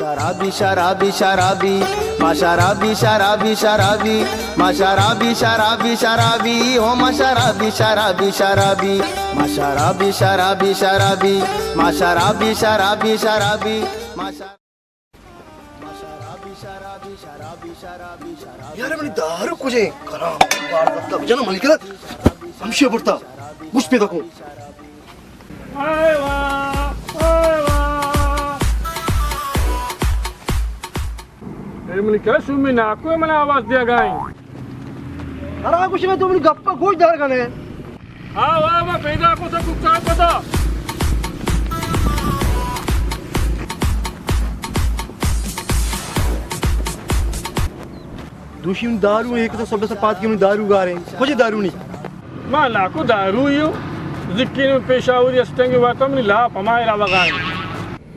Masharabi sharabi sharabi, masharabi sharabi sharabi, masharabi sharabi sharabi, oh masharabi sharabi sharabi, masharabi sharabi sharabi, masharabi sharabi sharabi, masharabi sharabi sharabi sharabi sharabi. यार अपनी दारू कुझे करा बार तब जना मलिकला हमशे पड़ता मुझ पे देखो मलिका सुमिना कोई मला आवाज दिया गाय अरे कुछ में तुम गप्पा खोज दार गने हां वाह पैदा को सब कुछ पता दूसरी दारू एक तो सब से पात की दारू गा रहे हैं कुछ दारू नहीं मां लाको दारू यो जिक्की में पेशावरी अस्टेंगे वाता में ला पमाए ला गाय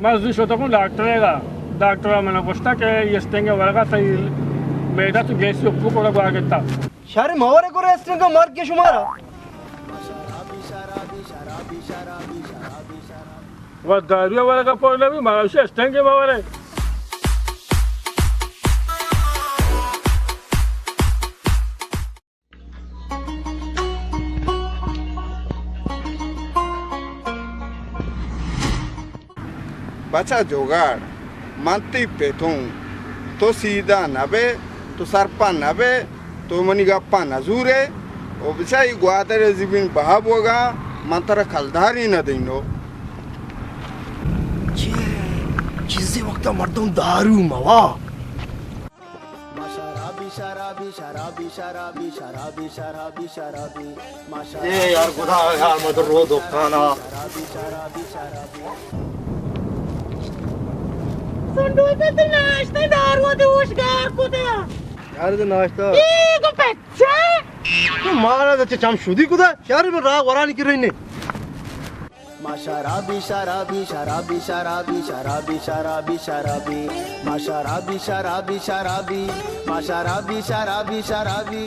मजदूर होता को डॉक्टर मैंने पूछता कि ये स्टेंगे वर्गा सही बेटा तो गैस से ऊपर कोड़ा गवा गेता शारे मवरे को रेस्टोरेंट का मार के शुमारा वो दारू वाला का पड़ना भी मारा से स्टेंगे बावरे बचा जोगाड़ मानती पेथों तो सीधा नबे तो सरपा नबे तो मनी गप्पा नजूरे और बिचाई गुआतरे जीवन बहाब होगा मंत्र खलधारी न देनो जिसे वक्त मर्दों दारू मवा Masharabi sharabi sharabi sharabi sharabi sharabi sharabi, ये यार खुदा यार मत रो दो खाना sharabi sharabi sharabi. Sanduíche de naște dar o de ușgar cu de यार तो नाश्ता Igo pezze तो मारा तो चम शुदी कुदा यार मैं राग वरानी की रही ने Masharabi sharabi sharabi sharabi sharabi sharabi sharabi, masharabi sharabi sharabi, masharabi sharabi sharabi.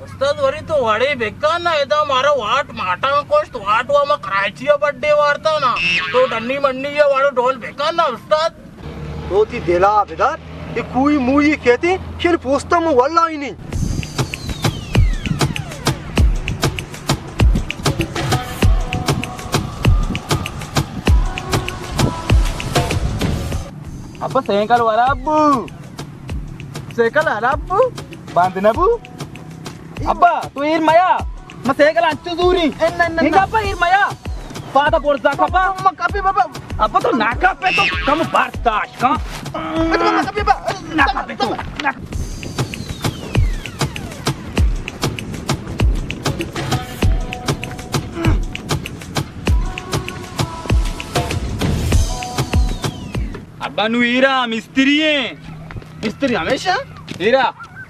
उस्ताद वरी तो वाडे बेकार ना येदा मारा वाट माटा कोस्ट वाट वा म करायची बर्थडे वारता ना तो डन्नी मंडी ये वाडो ढोल बेकार ना उस्ताद तो ती देला बेदार ये कोई मुई कहती फिर पूछता मैं वल्ला ही नहीं అబ్బా సేకలు వరాబ్బు సేకలు వరాబ్బు బాందినబు అబ్బా తు ఇర్మయా మా సేకలు అంచు దూరి ఇంకప్ప ఇర్మయా పాద పొర్జా కప్ప మా కప్పి బాబా అబ్బా తో నాకప్పే తో కమ్ బార్తాష్ కా కప్పి బా నాకప్పే తో अब्बा नु हीरा मिस्त्री है मिस्त्री हमेशा हीरा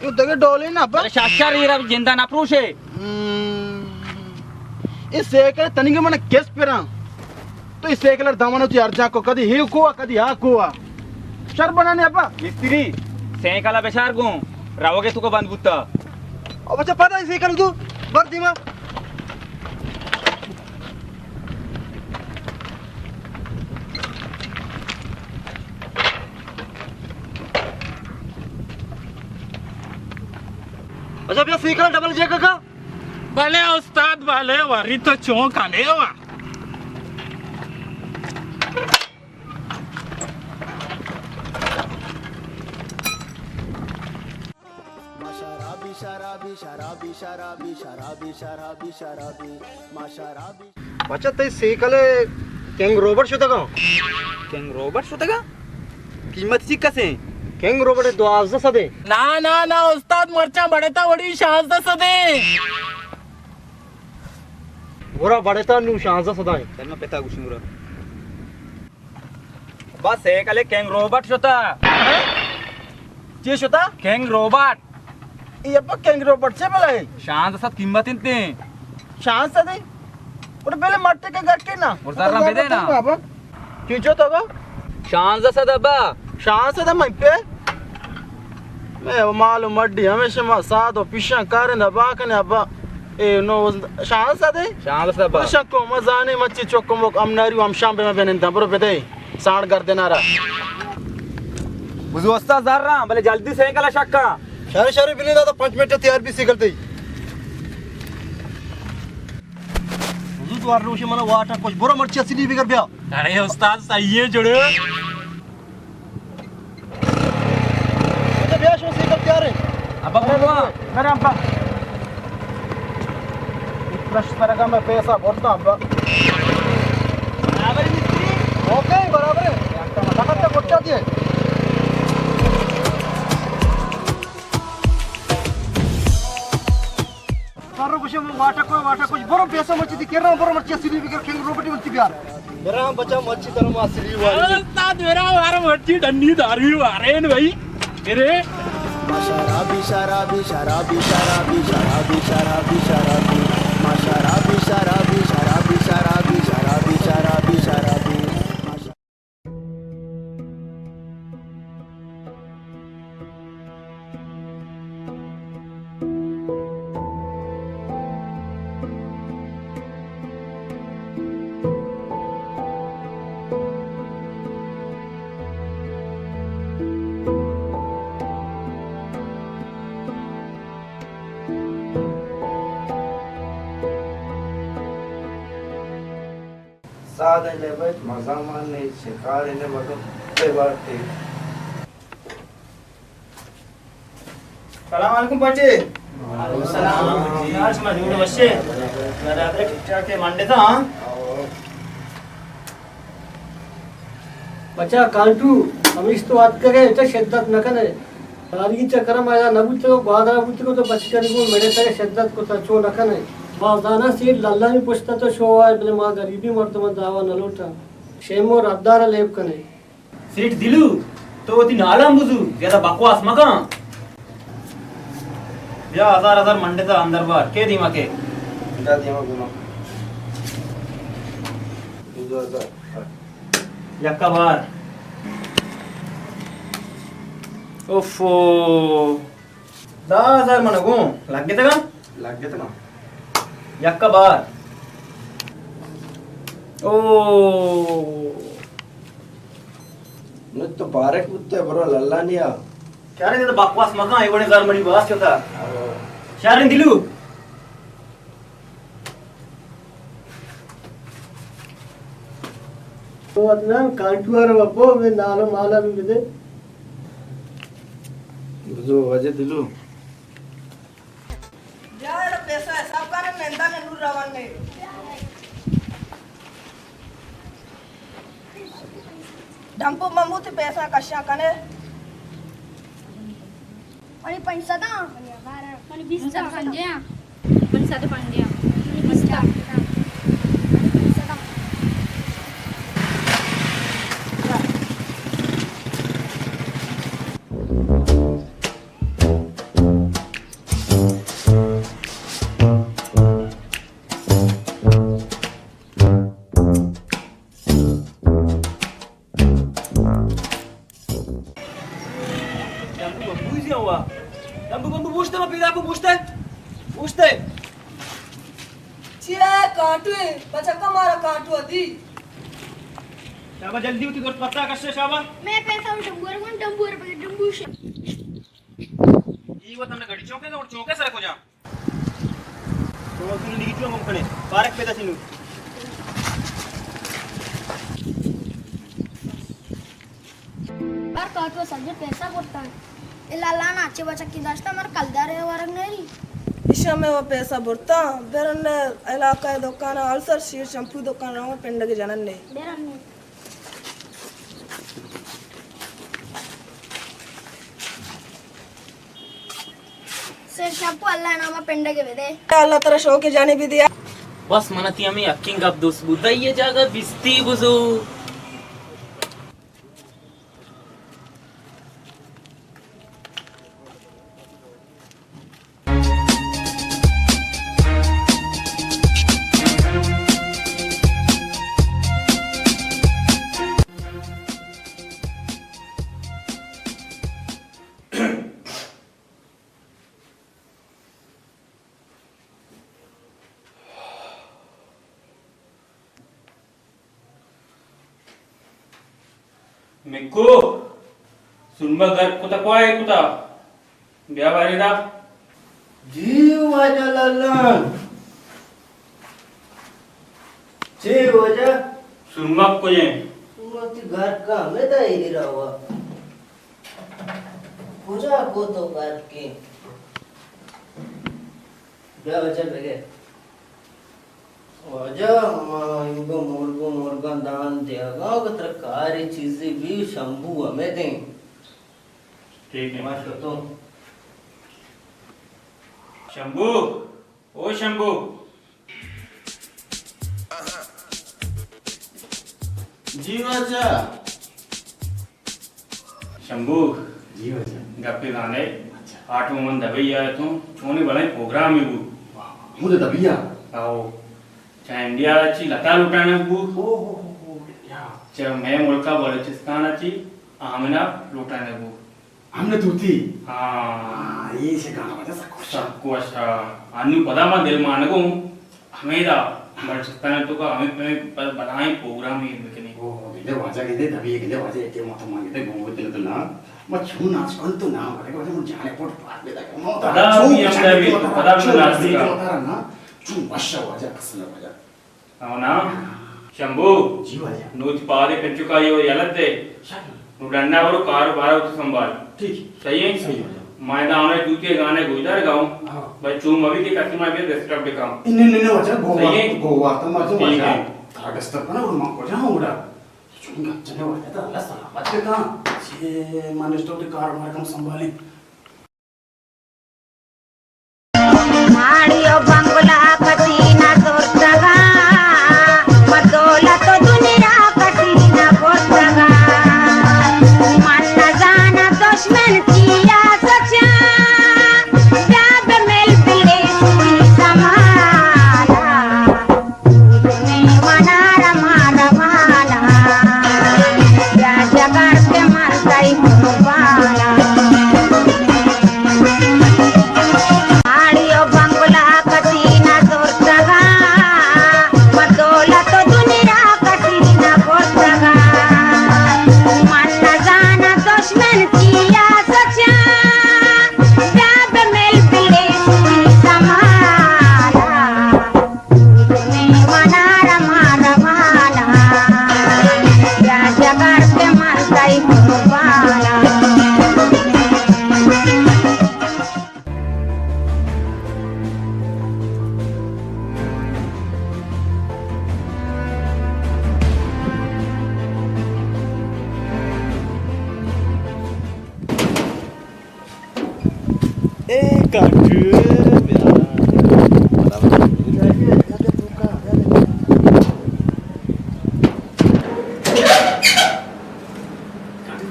ये दगे डोले ना अब्बा अरे शाशार हीरा जिंदा ना प्रूशे इस सेकल तनिगे मन केस पेरा तो इस सेकलर दामन तू अर्जा को कदी ही कोआ कदी हा कोआ शर बनाने अब्बा मिस्त्री सेकला बेशार गो रावगे तुको बंद बुत्ता अब अच्छा पता है सेकल तू बर दिमा अच्छा भैया सीखना डबल जे का भले उस्ताद भले वरी तो चौंक आने वा Masharabi sharabi sharabi sharabi sharabi sharabi sharabi, masharabi. बच्चा ते सीखले किंग रॉबर्ट शोता का किंग रॉबर्ट शोतगा कीमत सी कसे किंग रॉबर्ट दो आवाज सदे ना उस्ताद मरचा बड़ेता वडी शांस सदे गोरा बड़ेता नु शांस सदाए तन्मा पेता गुशुरा बस सेकले किंग रॉबर्ट शोता जे शोता किंग रॉबर्ट ये अब किंग रॉबर्ट से बोला है शांत साथ कीमत इनते शांस सदे और पहले मरते के गट्टे ना और जरा बेदे ना क्यों तो गो शांत साथ अब्बा शांस सदा मैं पे मैं मालूम मड्डी हमेशा मा साथ और पीछा करे ना बाकने अब्बा ए नो शांस सदे शांत साथ अब्बा शक्को मजाने मच्छी चोको मोक अमनारी हम शाम पे मैं बनें था बरो बेदे सांड कर देना रहा बुझू वस्ता जार रहा भले जल्दी साइकिल शक्का शारे शारे बिले दादा 5 मिनट तैयार भी सिकलते हुजूर द्वार रोशे मला वाटा कुछ बरो मर्ची असली बिगर ब्या अरे उस्ताद सही है जुड़े अच्छा ब्या शो सिकल तैयार है अब मेरे अब्बा प्रश्न तरह मैं पैसा भरता अब्बा बराबर मिस्त्री ओके बराबर है मता करता कोट्टा दिए सारो कुछ वाटा कुछ बरो पैसा मर्ची दी केरा बरो मर्ची असली बिगर खेंग रोबटी मर्ची ब्यार मेरा बच्चा मर्ची तरह असली वाली उस्ताद मेरा हमारा मर्ची डंडी दारू आ रहे हैं भाई अरे शराबी शराबी शराबी शराबी शराबी शराबी शराबी माँ शराबी शराबी शराबी शराबी शराबी शराबी शराबी साधन ले बैठ मजा मारने शिकार ने मतलब कई बार थे सलाम अलैकुम पाचे सलाम आज मैं जोड़े बच्चे मेरा आदर ठीक-ठाक के मंडे था बच्चा कांटू हम इस तो बात करे तो शिद्दत न करे तारी चक्कर में आया न बुझते को बादरा बुझते को तो बच्चे को मेरे तक शिद्दत को सचो न करे बादाना सीट लल्ला नहीं पूछता तो शो है बले मां गरीबी मर्द में दावा न लूटा शेमो रद्दार लेप कने सीट दिलू तो ती नालम बुझू ज्यादा बकवास मका या हजार मंडे था अंदर बार के दीमा के जा दिया गुमा 2000 यक्का बार ओफो 10,000 मनगो लग गया था लग गया था ना यक्का बार ओ न तो बारे कुत्ते बरो लल्ला नहीं आ क्या रे तो बकवास मका आई बड़े हजार मड़ी बास होता शारिन दिलू तो अपना कांटू और बप्पो में नालो माला भी दे जो वजह दिलू यार पैसा हिसाब कर नंदा ने नूर रवन ने डंपो मम्मू ते पैसा कशा कने आणि पैसा दा आणि 20 चा पंजा पण साधे पंजा आणि 20 चा पूछते चिया काटू बच्चा कमारा काटू अदी शाबा जल्दी उठी कर पता कसे शाबा मैं पैसा डंबूर पे डंबू से ई वो तमने घड़ी चौके और चौके से रखो जा तो तुने निकिचो हम कने पारक पे दसिनु बार काटो सजे पैसा बोलता है लाला नाचे बच्चा की दास्ता मर कलदार है वरग नहीं इशा में वो पैसा बुरता बेरन इलाका दुकान अल्सर शीर शैम्पू दुकान रहो पिंड के जनन ने बेरन से शैम्पू अल्लाह नामा पिंड के वेदे अल्लाह तेरा शो के जाने भी दिया बस मनती हमें अक्किंग अब दोस्त बुदाइए जागा बिस्ती बुझो मिक्कू सुनबा घर कुता कोय कुता ब्या बारी दा जीव वाजा ललन जीव वाजा सुनबा को ये मत घर का में दा ही रहा पूजा को तो घर के क्या वजह लगे वजह युगो मुर्गा दान देगा कि तरकारी चीजें भी शंभू हमें दें ठीक है माशो तो शंभू ओ शंभू जी वाजा शंभू जी वाजा गप्पे गाने 8 मन दबई आया तू छोने बड़े प्रोग्राम ही बू मुझे दबिया आओ चाहे इंडिया ची लता लुटाने बू हो या चाहे मैं मुल्का बलूचिस्तान ची आमना लुटाने बू हमने दूती हाँ ये से गाना बजा सबको अच्छा अन्य पदा मा दिल मानगो हमें बलूचिस्तान तो का हमें बनाए प्रोग्राम ही लेकिन ओ गिले वाजा गिले दबी गिले वाजा एक मत मांगे घूमो दिल तो ना मैं छू नाच कौन तो ना करे वाजा मुझे जाने पोट पार बेटा के मत पदा भी हमने भी पदा भी नाच का ना छू वर्षा वाजा कसला वाजा आओ ना शंभू जी वाजा नूच पादे कंचुका यो यलते नुडन्ना और कार बारा उत संभाल ठीक सही है सही मैं दाने दूसरे गाने गुजार गाऊं हां भाई चूम अभी के कस्टमर भी डिस्टर्ब भी काम इन्ने वाजा सही है? गोवा तो मत ठीक वाजा है। तागस्त पर ना मां को जाऊं उड़ा चुंगा चने वाजा तो अल्लाह सलामत के का ये माने तो कार मार कम संभाले माड़ियो बंगला कटीना तोरतगा मदोला तो दुनिया कटीना कोरतगा मन न जाना दुश्मन किया सचा प्याद मेल बिले सुई समाला तुम्हें मना रमा रमाला या जगार के मरताई बाला आड़ियो बंगला कटीना तोरतगा मदोला तो दुनिया कटीना कोरतगा मन न जाना दुश्मन किया सचा प्याद मेल बिले सुई समाला तुम्हें मना रमा रमाला या जगार के मरताई बाला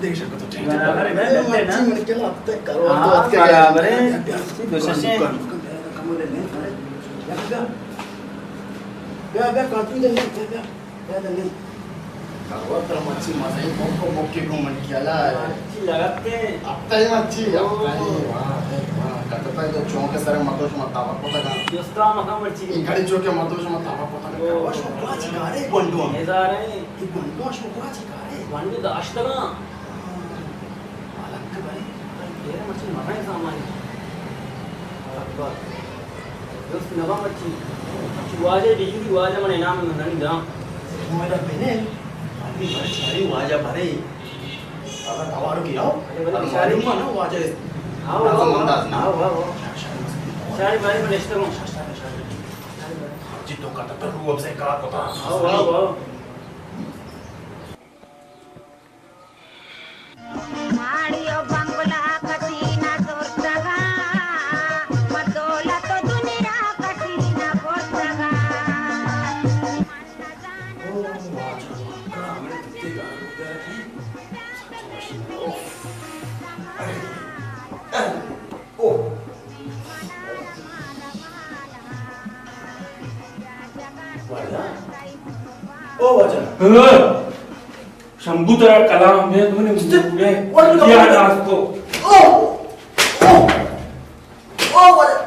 देख सकते तो ठीक बराबर है, मैं लेते ना। मन के लगता है करो हाँ, बराबर है। दूसरे से। मच्छी मजा ही मोके को मन किया अच्छी लगाते हैं। अब तक मच्छी कटता है तो चौंके सारे मतोश मत तावा पता का दोस्ता मका मर्ची ಈ ಕಡೆ ಜೋಕೆ ಮತ್ತೊಂದು ಸಮ ತಾವ ಪತಾನೆ ವಾಶ್ ವಾಚಿ ಗಾರೆ ಬಂಡು ये जा रहे हैं ಈ ಬಂಡು ವಾಶ್ ವಾಚಿ ಗಾರೆ वाणी दाश्तगा ಅಲಂಕ ಬರಿ ये मर्ची मका है सामान्य अकबर दोस्त नवा मर्ची वाजे डिगी वाजे मने नाम में नहीं दा मेरा बेने अभी बड़ी सारी वाजा भरे अगर तवारू की आओ बड़ी सारी ना वाजा आओ आओ आओ सारी बारी में लेस्टर हूं जितो का तो रूप से का पता आओ आओ आओ माड़ियो बंगला कटीना तोरतगा मदोला तो दुनिया कटीना कोरतगा मन न जाना ओ वाजा शंभू तेरा कलाम है तुमने मुझे किया डांस को ओ वाजा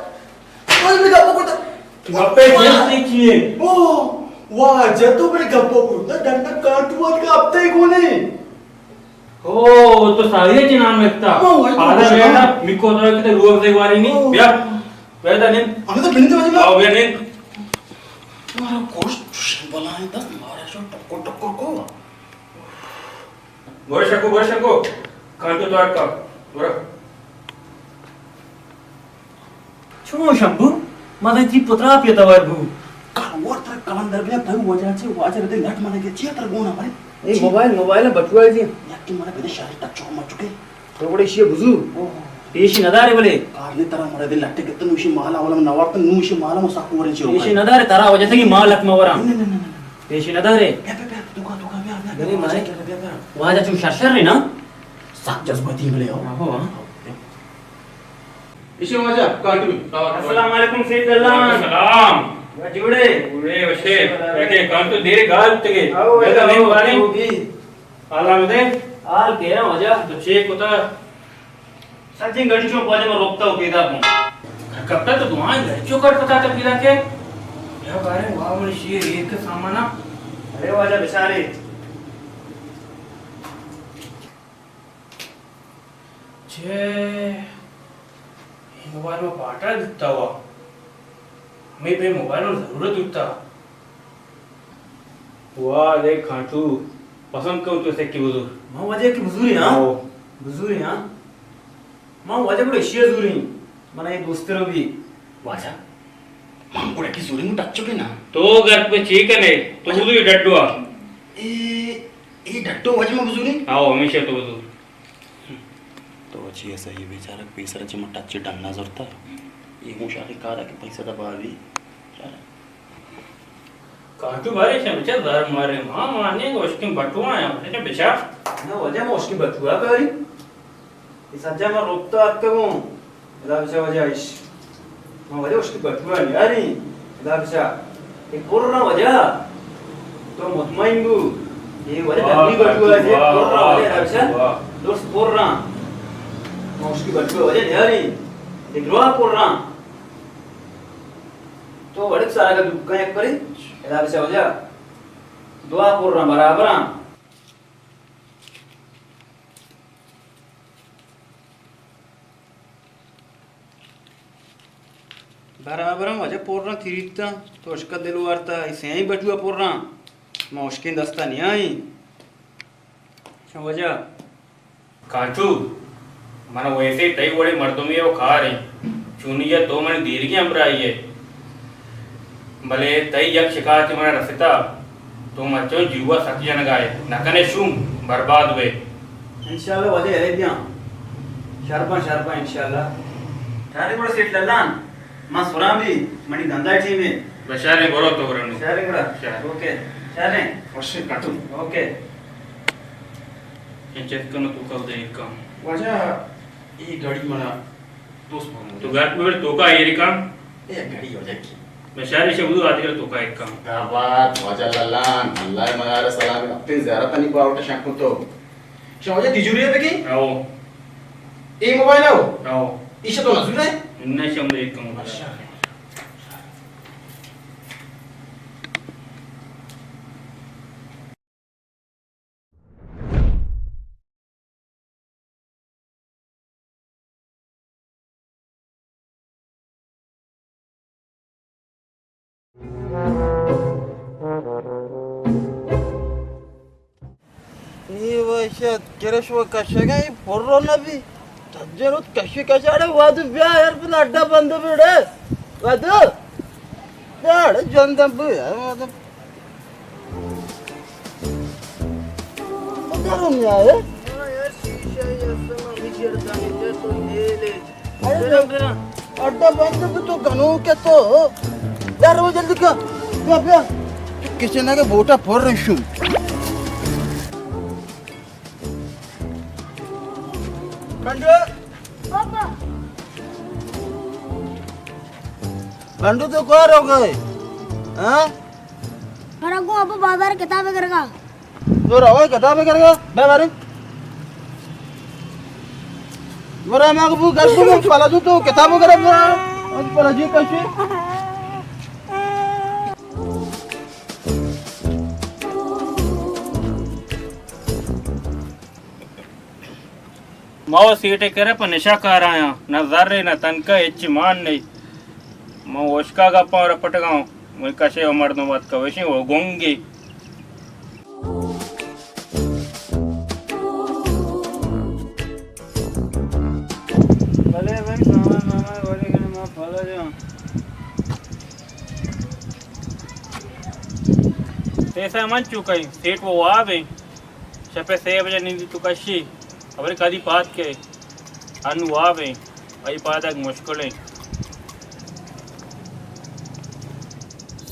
कोई भी गप्पो को गप्पे खेलने किए ओ वाजा तो मेरे गप्पो को डंडा काटुआ का अब तक कोने ओ तो सारी नाम लगता आधा बेटा मिको तो किते रोग से वाली नहीं भैया बेटा नहीं हमें तो बिंदु बजे आओ भैया नहीं तुम्हारा कोस्ट बोला है तो मारा शो टक्को टक्को को गोरे शको कांटो तो अटका गोरा छो शंभू मला ती पुत्रा पिता वर्गू वर तर कलंदर बे तू वजाचे वाजर दे नट माने के चित्र गोना भाई ए मोबाइल बटुआ जी याकी माने बे शारी टच चो मचुके तो बड़े शिय बुजू पेशी नदारे बोले कारने तरह मरे दे लट्टे के तनु शी माला वाला नवाब तनु शी माला म साकू वरे चिरो पेशी नदारे तारा वजह से की माल लखमा वरा नहीं पेशी नदारे बे दुका गनी मारे वहां जा तू शरशर रे ना साक जज्बाती मिले हो हो इसी मजा काट में अस्सलाम वालेकुम सैयद दल्लान सलाम जुड़े उड़े वशे बैठे कान तो देरे गाल तके बेटा नहीं वाले आलाम दे आल के मजा तो चेक होता सचिन गणचो पहले में रोकता हो केदा को कब तक तो दुआएं गणचो कर पता तक केदा के या बारे वाह मन शेर एक के सामाना अरे वाजा बेचारे छे मोबाइल में पाटा दिखता हुआ मैं पे मोबाइल में जरूरत उठता वाह देख खाटू पसंद करूँ तो से की बुजुर्ग मां वजह की बुजुर्ग हां बुजुर्ग हां मां वजह बड़े शेर जुरी मना ये दोस्तों भी वाजा मां पुरे की सुरी में टच चुके ना तो घर पे ठीक है नहीं तो बुजुर्ग डड्डुआ ए डट्टो वजह में बुजुर्ग आओ हमेशा तो बुजुर्ग तो अच्छी ऐसा ही बेचारा पैसा रचे में टच डालना जरूरत है ये मुशारी कार है कि पैसा दबा भी काटू बारे से बेचार दर मारे मां माने उसकी बटुआ है बेटा बेचार ना वजह में उसकी बटुआ करी इस सज्जा में रोकता आते हूं इधर बेचार वजह इस मां वजह उसकी बटुआ नहीं आ रही इधर बेचार एक पूर्ण वजह तो मुतमईन बु ये वजह जल्दी बटुआ है पूर्ण वजह बेचार दोस्त पूर्ण मां उसकी बटुआ वजह नहीं आ रही एक रोआ पूर्ण तो बड़े सारा का दुक्का एक करी इधर से हो जा दुआ पूर्ण बराबर बराबर वजह पूर्ण थीरता तो उसका दिल वारता इसे ही बटुआ पूर्ण मैं उसके दस्ता नहीं आई वजह काटू मन वैसे तई बड़े मर्दों में वो खा रही चुनिया तो मन दीर की अमरा आई है भले तई यक शिकायत मन रसता तो मचो जीवा सकिया न गाए नकने शुम बर्बाद हुए इंशाल्लाह वजह है दिया शरपा इंशाल्लाह थारे बड़ा सेट लल्लान मां सुरा भी मनी धंधा टी में बशारे बोलो तो वरन शारे बड़ा ओके शारे वर्षे काटू ओके ये चेक करना तू कब दे काम वाजा ये गाड़ी मना दोस्त मानो तो घर पे तो का ये काम ए गाड़ी हो जाएगी मैं शायद से बुदू आदि तो का एक काम क्या बात वाजा लल्लान अल्लाह मगार सलाम अपनी ज़ियारत नहीं पाउट शंकु तो शावजा तिजूरी है बेकी आओ ए मोबाइल आओ आओ इसे तो नजर है इन्ने शम एक काम अच्छा केरेश्वर कशे काय फोर्रो नबी तज्जरूत कशी कशाडे वादू ब्या यार पण अड्डा बंद बिडे वादू यार जंदम बु यार वादू करून या यार शीशा ये समा विजर दाने तो ये ले अड्डा बंद भी तो गनो के तो यार वो जल्दी कर ब्या किसी ना के बोटा फोड़ रही हूं बंडू तो कौन हो गए हाँ को अब बाजार किताबें करेगा तो रहो किताबें करेगा मैं मारे मेरा मैं को घर को पला दूं तो किताबें करे पला जी कैसे माव सीटे करे पर निशा कर आया न जर्रे न तनका एच मान नहीं मैं ओशका गप्पा और पटगाऊं मैं कशे मर्दों बात का वैसे वो गोंगी भले भाई मामा मामा बोले कि मैं फॉलो जाऊं ऐसा मन चुका है सेठ वो आवे छपे 6 बजे नींद तू कशी अबरे कदी बात के अनु आवे आई बात एक मुश्किल है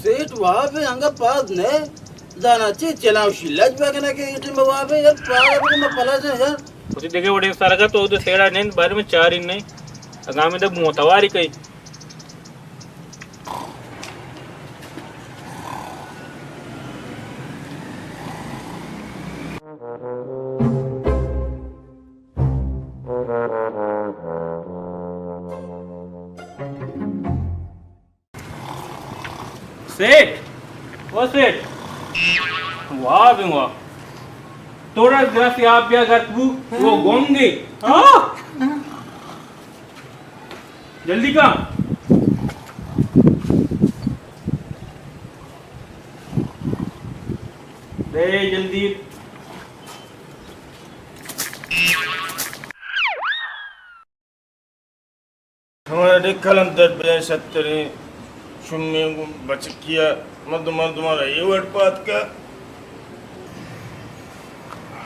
सेठ वहाँ पे अंगा पास ने जाना चाहिए चलाओ शिलाज बागना के इतने में वहाँ पे यार पागल में पला जाए यार उसी देखे उड़े सारा तो उधर सेड़ा नहीं बारे में 4 ही नहीं आगामी तक मोतवारी कई सेठ वो सेठ वाह भी वाह थोड़ा जरा से आप क्या कर तू वो गोंगे हाँ जल्दी का दे जल्दी हमारे कलंदर पे सत्तरे शुम्मे को बच किया मर्द तुम्हारा ये वर्ड पात का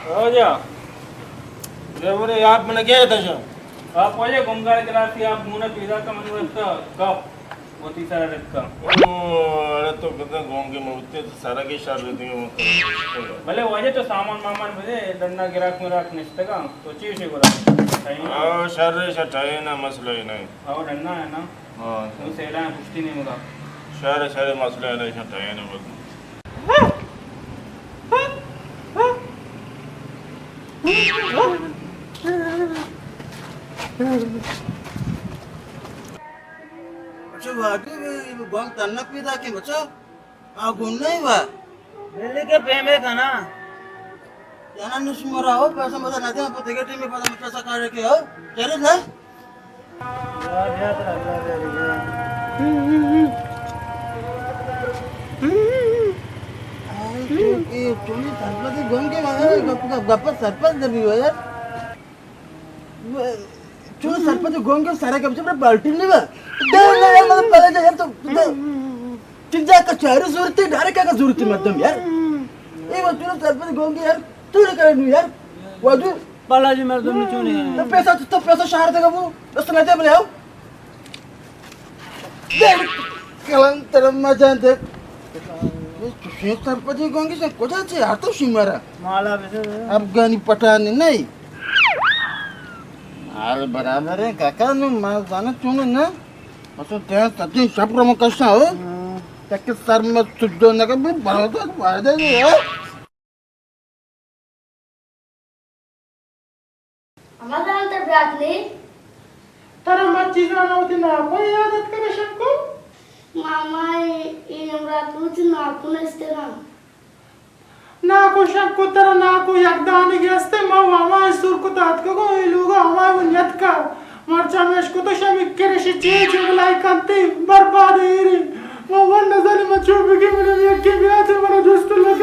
राजा जब रे आप मैंने क्या था जो आप वजह गुमगार गिलासी आप मुना पीजा का मन वस्ता कप वो तीसरा रखा अरे तो कहते गोंगे में उतने तो सारा के शार रहते हैं वो भले वजह तो सामान मामान बजे डंडा गिराक में रख निश्चित का तो चीज ही करा आओ शार रे शटाए ना मसला ही नहीं आओ डंडा है ना हाँ तो सेला है पुष्टि नहीं होगा शारे मसला है नहीं शटाए ना बस अच्छा वाटे में बांग तन्ना पीदा के बच्चा आ गुन नहीं बा दिल्ली के पेमे का ना याना निस्मरा हो पैसा मत ना दे पते के टीम में पता पैसा काट के हो चले ना यार याद रखा ये टोनी सरपंच गोंग के मारे गप्पा सरपंच दबी हो यार चलो सरपंच गोंग के सारे कब से बाल्टी नहीं बा दे मतलब पहले जा यार तो चिंजा का चारू जरूरत है डायरेक्ट का जरूरत है मतलब यार ये वो चलो सरपंच गोंग यार तू नहीं करे नहीं यार वाजू बालाजी मेरे तुम नहीं चुने तो पैसा शहर देगा वो बस नहीं दे बोले आओ दे कलंग तरफ मजा दे सुशील सरपंच गोंग से कुछ अच्छे यार तो शिमरा माला वैसे अफगानी पठानी नहीं अरे बराबर है काका नु माल जाना चुने ना असो त्या सती शप्रम कसा हो तक सर में सुद्दो न का बहुत फायदा है यार हमारा अंतर ब्रातले तर मत चीज़ ना होती ना कोई आदत करे शक्को मामा ये नवरात्र उच ना कुन इस्तेना నాకు శంకుతర నాకు యగ్దానికి వస్తే మా మామ సుర్కు తాత్కో ఇలుగా అమ్మ ఉన్నత్క మర్చమేష్కు తో షమిక్కెరషి చేజులై కంతి బర్బాద్ ఏరి మా వన్న జని మా చూపికి మన యక్కి బియాతే మన దోస్తులక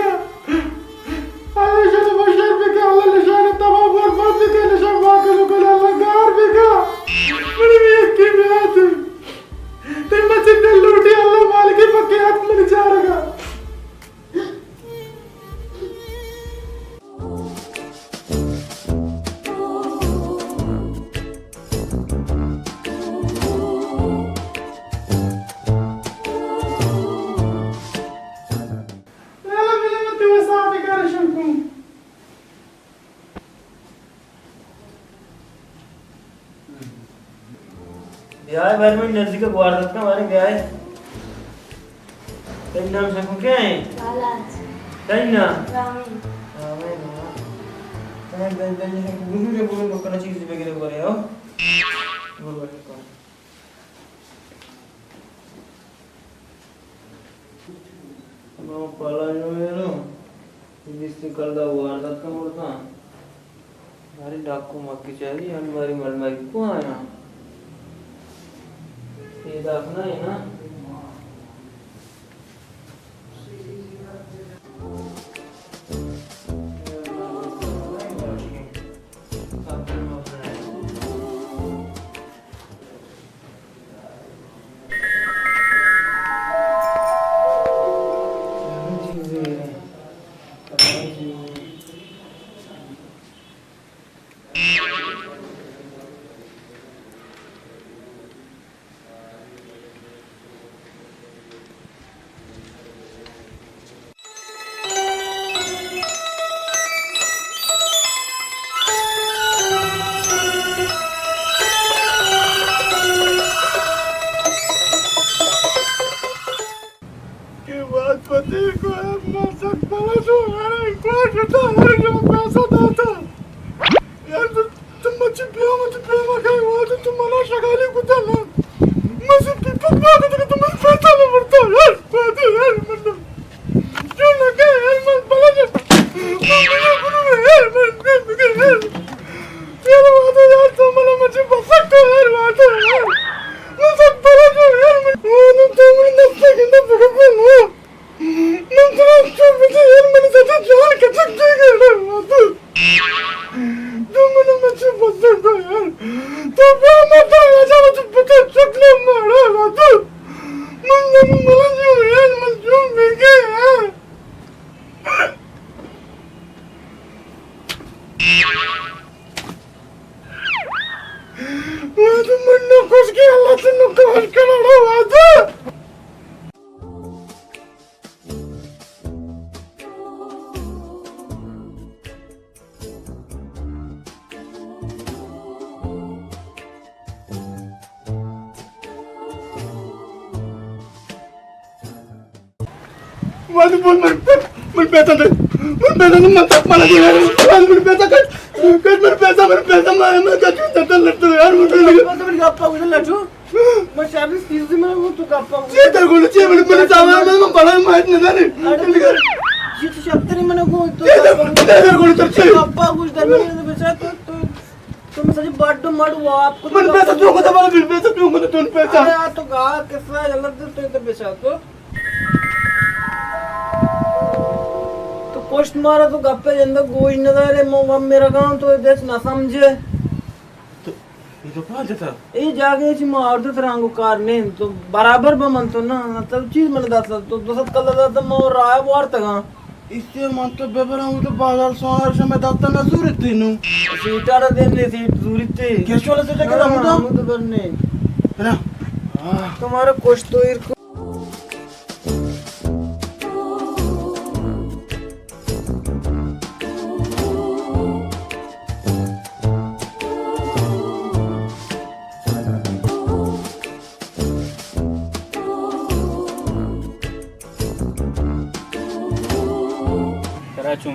అల్లా షద బషర్ బిక అల్లా నిషాన తమా బర్బాద్ బిక నిషా వాకలు కల అల్లా గార్ బిక మన యక్కి బియాతే తిమ్మ చిన్న లూటి అల్లా మాలికి పక్కే ఆత్మ నిచారగా ब्याह बारे में नजदीक का गुआर रखना हमारे ब्याह है तेरे नाम से कौन क्या है बालाज तेरे नाम रामी मैं गुरु के बोलो करना चीज वगैरह बोल रहे हो बोल बैठ कौन मैं पाला जो है ना जिससे कल दा गुआर रखना बोलता अरे डाकू मक्की चाहिए अलमारी मलमारी को आया ये देखना है ना पोस्ट मारा तो गप्पे जंदा गोई न रे मो मेरा काम तो देश ना समझे तो ये तो पाल देता ए जागे ची मार दे तरंगो कार ने तो बराबर बमन तो ना मतलब चीज मन दास तो दोसत कल दाता मो राय वार तगा इससे मन तो बेबरा हूं तो बाजार सोहर समय दाता ना सूरत तीनु सीटार दिन ले सीट सूरत थी कैसे वाला से टकरा हम तो करने है ना तुम्हारा कोश तो इर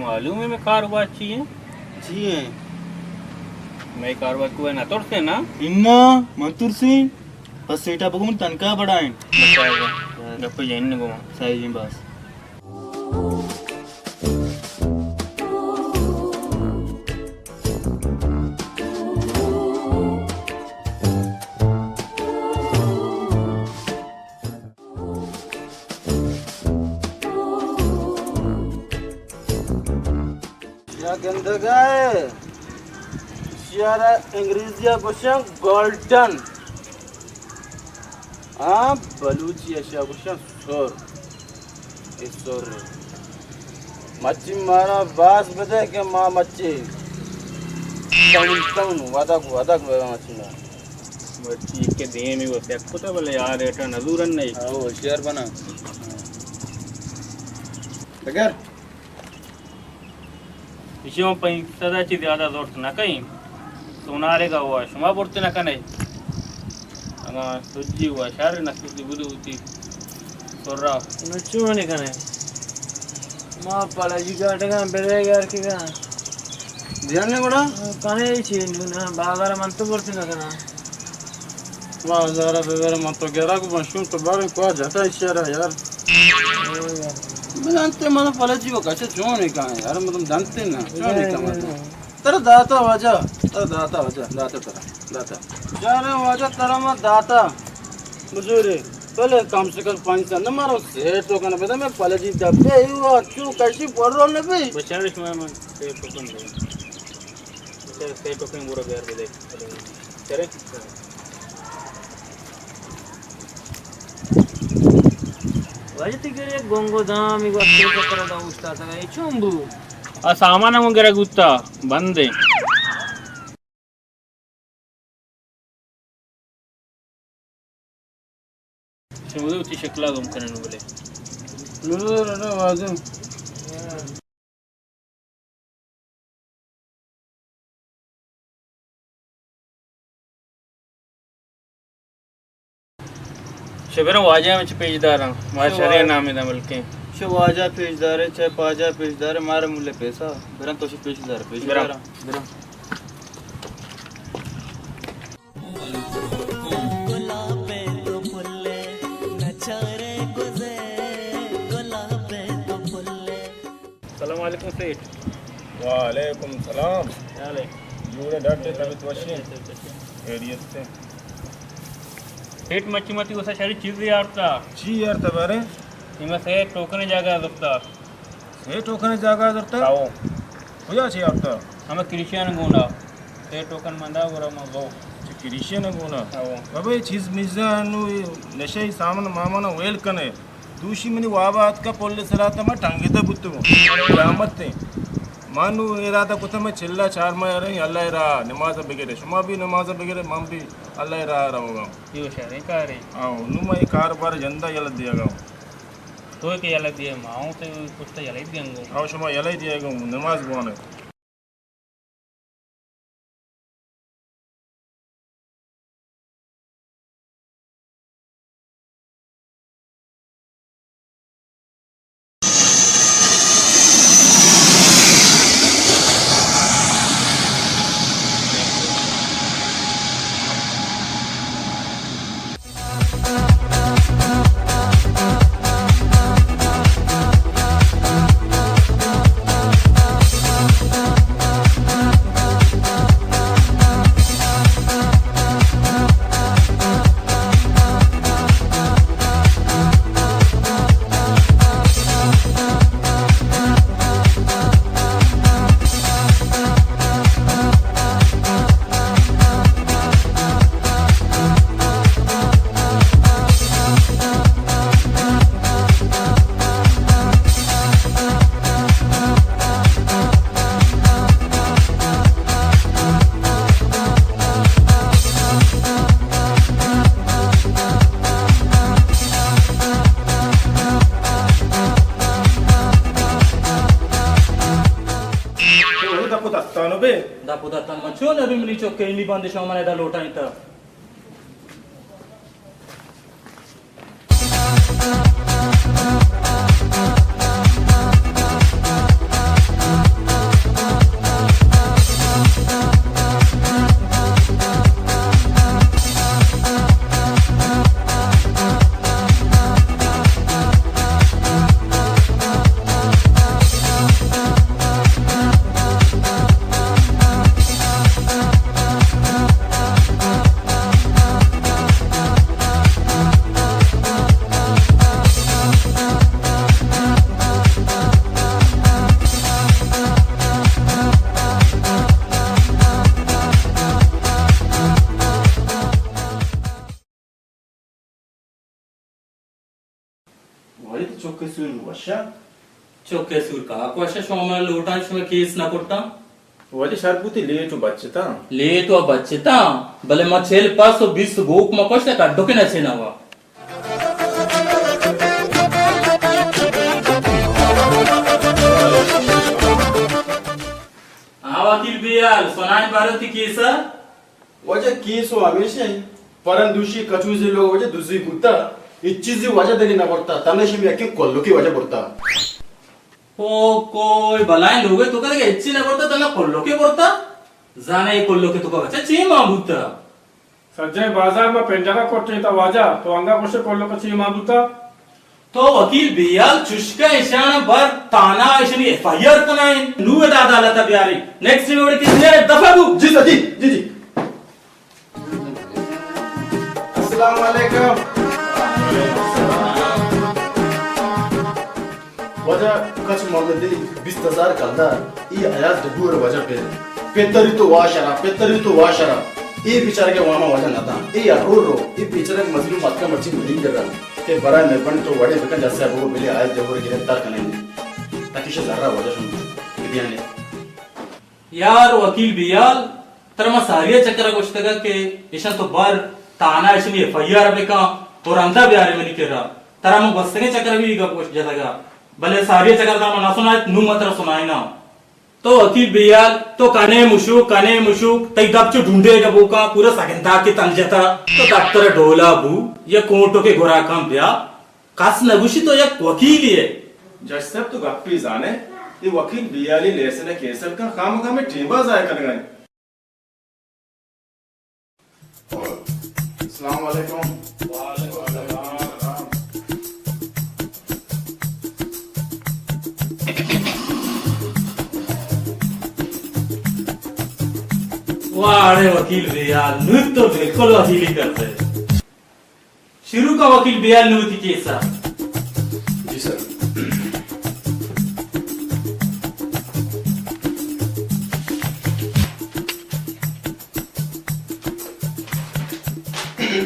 मालूम है मैं कारोबार चाहिए जी है मैं कारोबार को ना तोड़ते ना इन्ना मंतुर सिंह बस सेटा बगुम तनका बढ़ाएं गप्पे जाइन ने गोमा सही जी बस अंग्रेजी क्वेश्चन गोल्डन हाँ बलूची एशिया क्वेश्चन सोर सोर मच्छी मारा बास बदे के माँ मच्छी टाउन वादा को मच्छी मार मच्छी के दे में वो तक पता बोले यार एटा नजूरन नहीं ओ शेयर बना अगर विषयों पर सदाची ज्यादा जोर ना कहीं सोनारेगा हुआ शुमा बोलते ना कने अगा सुजी हुआ शारे ना सुजी बुदु होती सोरा नचो ने कने मां पालाजी गाटगा बेरे यार के का ध्यान ने बड़ा कने छी ना बाजार मन तो बोलते ना कना बाजार बेरे मन तो गेरा को बंशुन तो बारे को जाता इशारा यार मैं जानते मानो पालाजी को कैसे जो नहीं कहा यार मतलब जानते ना जो नहीं कहा तेरा दाता वाजा दाता जा रे वाजा तेरा मत दाता बुजुर्ग पहले कम से कम 5 साल न मारो से टोकन पे मैं कॉलेज डब्बे हुआ क्यों कैसी पढ़ रहा ने भाई बेचारे समय में से टोकन दे बेचारे से टोकन पूरा बेर दे चले वाजती करे गोंगो दाम इगो अस्ते कर दा उस्ता ता ए चुंबू आ सामान वगैरह गुत्ता बंद है शमुदे उती शक्ला गम करने बोले नो वाजा शबेरा वाजा में पेजदार हमारे शरीर नाम है बल्कि शवाजा पेजदार है चाहे पाजा पेजदार है मारे मुल्ले पैसा बेरन तो पेजदार सलाम वालेकुम सेठ वालेकुम सलाम क्या ले जूरे डॉक्टर तबियत वशी एरियस से सेठ मच्छी मती वसा सारी चीज यार था जी यार तबारे इमा से टोकन जागा दफ्ता से टोकन जागा दरता आओ होया छी आपता हमें क्रिश्चियन गोंडा से टोकन मंदा गोरा मगो क्रिश्चियन गोना आओ बाबा चीज मिजानु नशे सामान मामना वेल कने दूसरी मनी वाबात का पोल्ले सराता मैं टांगे तो बुत्तु क़यामत ते मानु इरादा कुछ में चिल्ला 4 में रही अल्लाह रा नमाज बगैर शुमा भी नमाज बगैर मम भी अल्लाह रा रहोगा यो शहर का रे आओ नुमा ये कार जंदा यल दियागा तो के यला दिए माऊ ते कुछ तो यला दियांगो आओ शुमा यल दियागा नमाज बोने दापुदा तन मचो नबी मिली चोके इंडी बांधे शो माने दा लोटा इता चोके सूर का क्वेश्चन शो माने लोटा शो केस ना कोटा वाली शरबुती ले तो बच्चता भले मछेल पास तो 20 गोक म कोश्ता का डोके ना छेना हुआ वकील बियाल सोनाई बारोती केस वजह केस हो हमेशा परन दूषी कचूजे लोग वजह दूसरी कुत्ता इच्छी वजह देनी ना पड़ता तने से भी अक्की कोल्लो की वजह पड़ता ओ कोई भलाई लोगे तो कदे इच्छी ना पड़ता तना कोल्लो के पड़ता जाने कोल्लो के तो का बच्चा ची माबूता सज्जय बाजार में पेंडा का कोटे ता वाजा तो अंगा कोसे कोल्लो का ची माबूता तो वकील बियाल चुष्का इशाना बर ताना इशनी एफआईआर कनाय नु एदा अदालत बियारी नेक्स्ट रिवोर्ड किसने दफा बु जी सर जी अस्सलाम वालेकुम वजह कच मोहम्मदी 20,000 कलदा ई आयात दबूर वजह पेतरी तो वाशरा ई बेचारे के वामा वजह नता ई अरोरो ई बेचारे के मजलूम मत का मर्जी नहीं कर रहा के बड़ा निर्बंध तो वड़े बकन जैसे अब वो मिले आयत जबूर गिरफ्तार करेंगे ताकि से जरा वजह सुन बियान यार वकील बियाल तरमा सारिया चक्कर गोष्टगा के इशन तो बार ताना इशनी एफआईआर बेका और अंता बियारे में निकरा तरा मग बसने चक्कर भी गा गोष्ट जतगा भले सारिया चक्कर ता ना सुनाय नु मात्र सुनाय ना तो वकील बियाल तो कने मुशुक तई दबचो ढूंढे गबो का पूरा सगंता के तंजता तो दफ्तर ढोला बू ये कोर्टो के गोरा काम बिया कास नगुशी तो एक वकील ही है जज साहब तो गप्पी जाने ये वकील बियाली लेसने केसर का काम में टेबा जाय कर गए अस्सलाम वालेकुम वालेकुम अस्सलाम वाड़े वकील बियाल नु तो बिल्कुल वकीली करते शुरू का वकील बियाल नु की केसा जी सर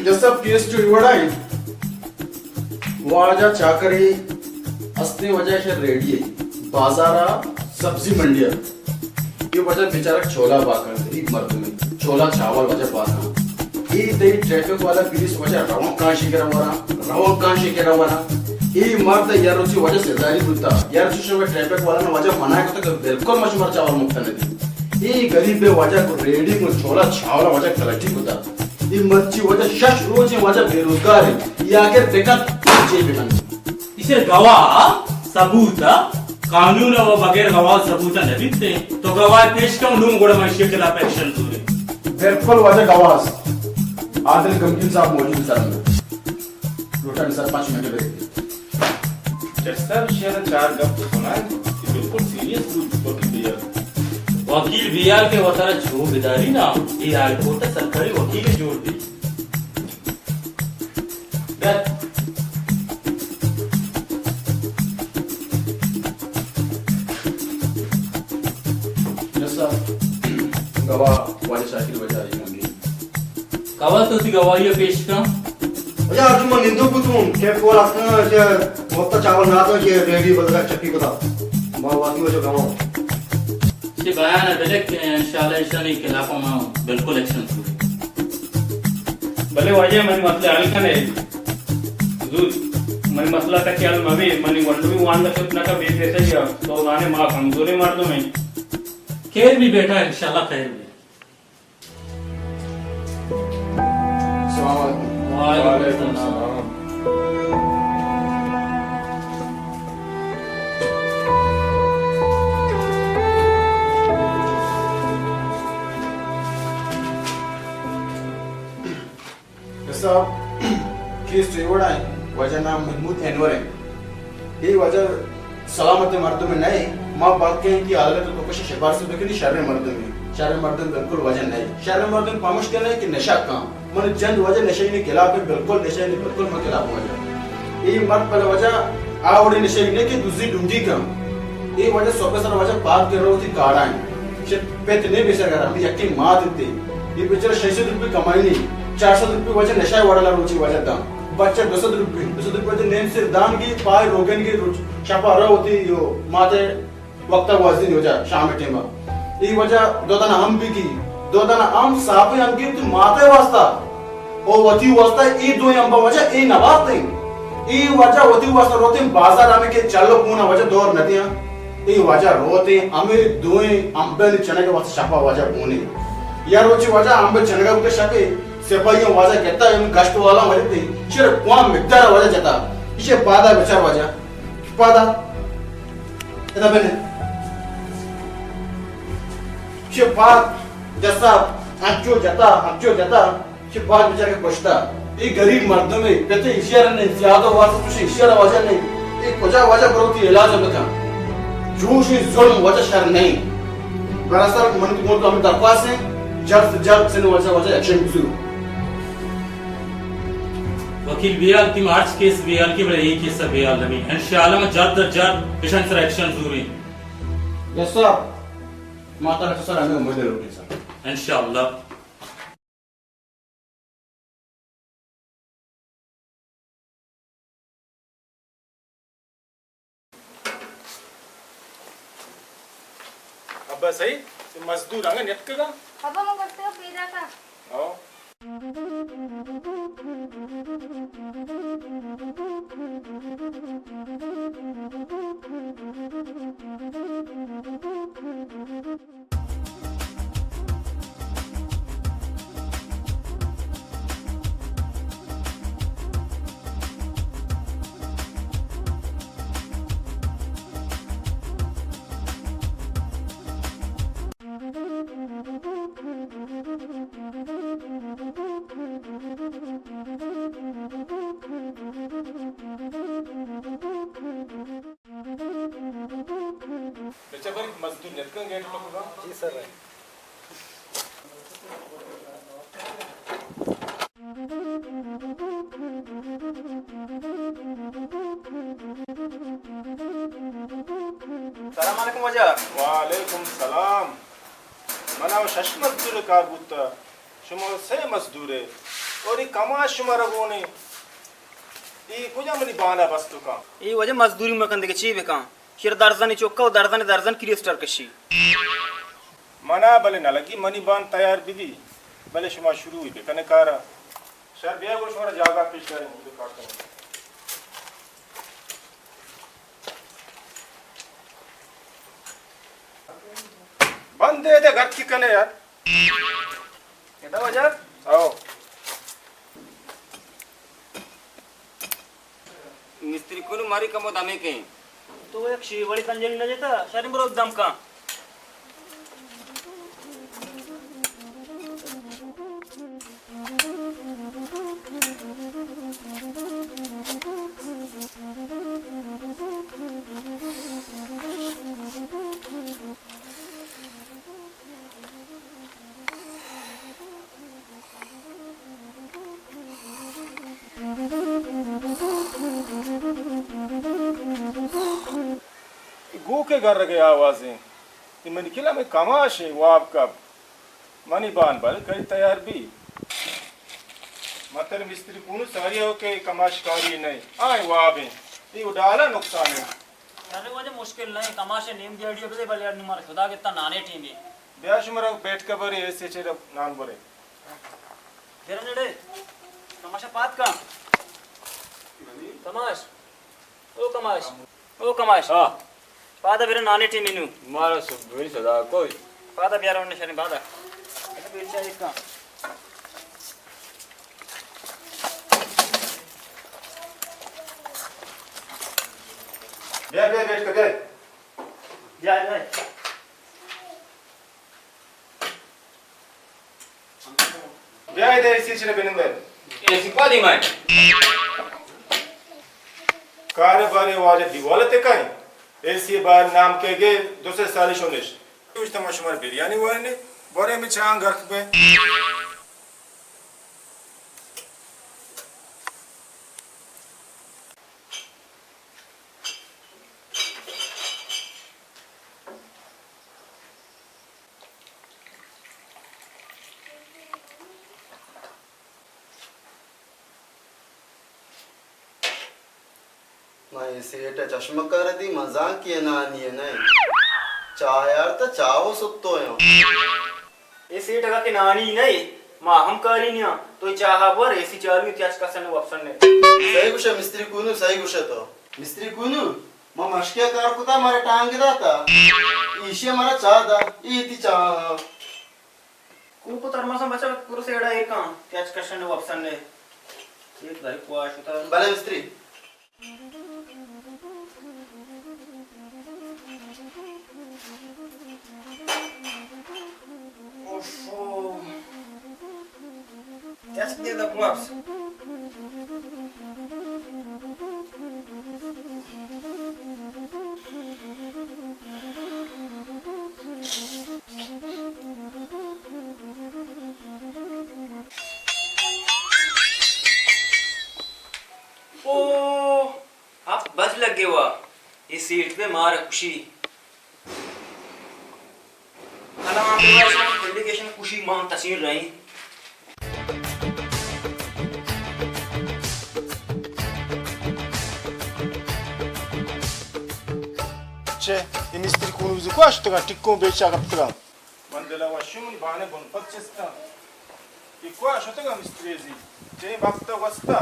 जैसा केस जो इवड़ाई वाजा चाकरी असली वजह से रेडी बाजारा सब्जी मंडिया ये वजह बेचारा छोला बाकर गरीब मर्द में छोला चावल वजह बाना ये दे ट्रैफिक वाला पुलिस वजह रवं कां शिकरा वाला ये मर्द यार उसी वजह से जारी होता यार जो ट्रैफिक वाला ना वजह मना को तो बिल्कुल मशमर चावल मुक्त नहीं ये गरीब बे वजह को रेडी में छोला चावल वजह कलेक्टिव होता ये मच्छी वजह शश रोज वजह बेरोजगार है ये आगे बेकार जेब में इसे गवाह सबूत कानून व बगैर गवाह सबूत नहीं थे तो गवाह पेश क्यों ढूंढ गोड़ में के खिलाफ एक्शन दूरे बिल्कुल वजह गवाह आदिल गमगीन साहब मौजूद सर रोटन सर 5 मिनट बैठे जज साहब शेर 4 गप सुनाए बिल्कुल सीरियस रूप वकील बियाल के वतारा जो बिदारी ना ये हाईकोर्ट सरकारी वकील जोड़ दी गवाह वाले शाकिर वजह आई होंगी गवाह तो सी गवाही पेश का वजह आज मन निंदो कुतुम के कोल असना जे मोक्ता चावल ना तो ये रेडी बदला चक्की बता वाकी वजह गवाह ये बयान है बेले के इंशाल्लाह इशानी के खिलाफ हम बिल्कुल एक्शन भले वजह मन मतलब अलकने हुजूर मन मसला का क्या मवी मनी वंडवी वांदा कितना का बेच देते या तो गाने मां कमजोरी मार दो मैं खैर भी बेटा इंशाल्लाह खैर भी वालेकुम सलाम साहब केस रिवोर्ड है वजह नाम महमूद अनवर है ये वजह सलामत मर्दों में नहीं माँ बात कहें कि अदालत तो कुछ शिफारिश बकरी शर्र मर्दों बिल्कुल वजह नहीं शर्र मर्दों पामश के नहीं कि नशा काम मन चंद वजह नशे ने खिलाफ बिल्कुल नशे ने बिल्कुल मैं खिलाफ वजह ये मर्द पहले वजह आवड़ी नशे ने कि दूसरी ढूंढी कम ये वजह सोपे सर वजह बात कर रही थी काड़ा है पेट नहीं बेचा कर हम यकीन माँ देते ये बेचारा 600 रुपये कमाई नहीं 400 रुपये वजह नशा वाला रोची वजह दाम बच्चा 200 रुपये नेम से दान की पाए रोगन की छपा रहा होती यो माते वक्त वाजिन हो जा शाम के टाइम ये वजह दो दाना हम भी की दो दाना हम साफे हम की तो माते वास्ता ओ वती वास्ता ई दो हम वजह ई नवाज नहीं ई वजह वती वास्ता रोते बाजार हमें के चलो पूना वजह दौर नदियां ई वजह रोते हमें दोए अंबे चने के वास्ते छपा वजह पूने यार रोची वजह अंबे चने के छपे सिपाहियों वजह कहता है गश्त वाला वजह थी सिर्फ कौन मिकदार वजह जता इसे पादा बेचार वजह पादा इधर बने से पाद जैसा अच्छो जता से पाद बेचार के पुछता एक गरीब मर्द में कहते इशारा नहीं ज्यादा आवाज कुछ इशारा वजह नहीं एक वजह बहुत इलाज बता जोश जुल्म वजह शर नहीं दरअसल मन को हम दरख्वास्त है जल्द से जल्द से वजह एक्शन शुरू वकील बियाल ती मार्च केस बियाल की बड़े एक केस बियाल रमी इंशाल्लाह में जल्द इशन सर एक्शन जरूरी यस सर माता ने सर हमें उम्मीद है सर इंशाल्लाह अब्बा सही मजदूर आंगे नेट का अब्बा मैं करते हो पेड़ा का आओ मजदूर नेट का गेट लगा जी सर सलाम अलैकुम वजा वालेकुम सलाम मना शश मजदूर का बुता शुमा से मजदूर है और ये कमा शुमा रगोने ये कुजा मनी बांधा बस तो का ये वजह मजदूरी में कंदे के ची बेका शिर दर्जन चौका दर्जन क्रिस्टर कशी मना भले न लगी मनी बांध तैयार बीबी भले शुमा शुरू हुई बेकने कारा शर बिया को शुमा जागा पेश करें मुझे काटते हैं बंद दे घर की कने यार केदा वजह आओ मिस्त्री को मारी कमो दामे के तो एक शिवड़ी कंजली न जेता शरीर बरो दम का गो के घर रखे आवाजें मैंने किला में कमाश है वो आपका मनी बान बल कई तैयार भी मतलब मिस्त्री कौन सारी हो के कमाशकारी नहीं आए वो आप ये डाला नुकसान है अरे वजह मुश्किल नहीं कमाशे नीम दियाड़ियो बले बले यार निमार खुदा के ता नाने टीम है ब्याश मरा बैठ के बरे ऐसे चेहरा नान बरे तेरा नेड़े तमाशा पात का तमाश ओ कमाश हाँ पादा बेरे नाने टीम इनु मारा सब वही सदा कोई पादा बियार उन्ने शनि पादा ऐसे बैठ जाए इसका ब्या ब्या बैठ के जाए जाए ब्या इधर इसी चेहरे बिनंदर ऐसी पादी मैं कार बारे वाजे दीवालते काई ऐसी बार नाम के गे दूसरे सालिश होनेश कुछ तो मशमार बिरयानी वाले ने बड़े में चांग घर पे मैं सेठ चश्मा कर दी मजाक किए ना नहीं नहीं चाह यार तो चाहो सुतो है ये सीट का के नानी नहीं मां हम करी निया तो चाहा बर ऐसी चालू त्याच का सन ऑप्शन ने सही कुछ मिस्त्री कुनु सही कुछ तो मिस्त्री कुनु मैं मशकिया कार कुता मारे टांग दाता ईशे मारा चाह दा इती चाह को तरमासा बचा कुरु से एड़ा एक का त्याच का सन ऑप्शन ने एक भाई क्वाश होता भले मिस्त्री त्याच दे द क्वाश मस्त लगे हुआ इस सीट पे मार खुशी डेडिकेशन खुशी मान तस्वीर रही Che, i mistri con usi qua sto ticco beccia captra. Mandela washum bane bon facesta. I qua sto ga mistrezi. Che vaqta wasta.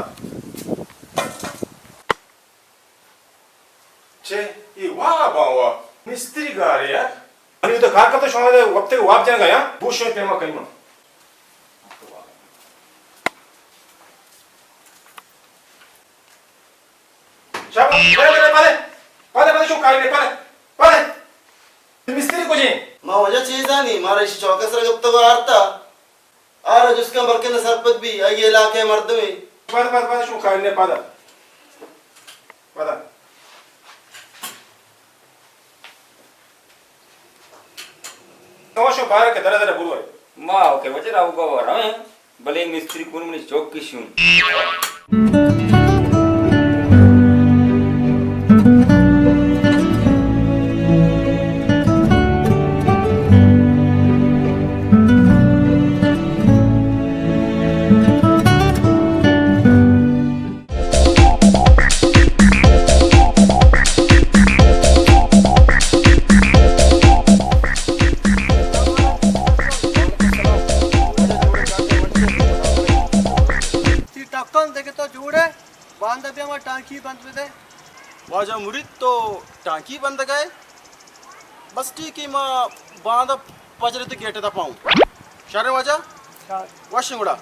Che, i wa ba wa. Mistri ga re yaar. Ani to khar ka to shoma de waqte ko wap jana ga ya. Bush mein pema kaima. Chaba, pare shum kai ne pare. मिस्त्री को जी मां वजह चीज नहीं मारे इस चौकस रगब तो वारता और जिसका बरके न सरपत भी ये इलाके मर्द में पद शो खाने पद नवशो बार के दरा बुलवाई मां ओके वजह राव को रहा है भले मिस्त्री कोन में चौक की शून टांकी बंद दे वाजा मुरीद तो टांकी बंद गए बस ठीक है मां बांध पजरे तो गेट दा पाऊं शारे वाजा वाशिंग उड़ा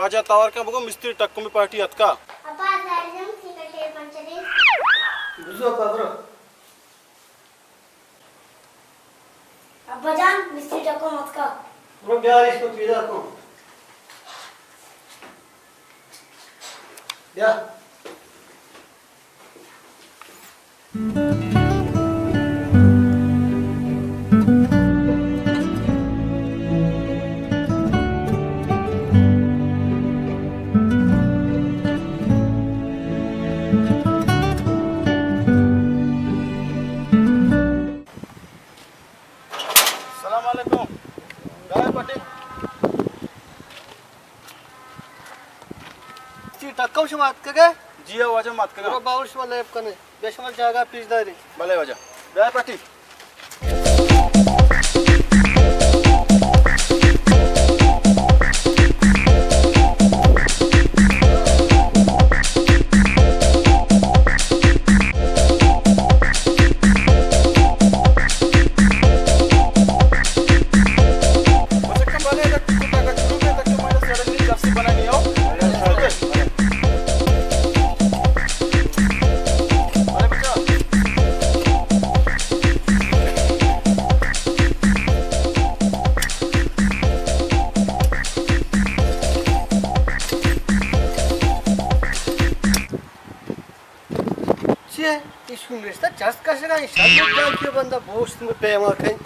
वाजा तावर का बगो मिस्त्री टक्को में पार्टी अतका अब्बा दारिजम सिकटे पंचदे बुझो बाबरो अब्बा जान मिस्त्री टक्को मत का रुक यार इसको पीदा को या टक्कम से बात करे जिया वाजा मत करा बाउल से वाले कने बेशमल जागा पीसदारी भले वाजा बे पाटी Está just kasega inshallah जाके बंदा बोस्ट में पेमा कहीं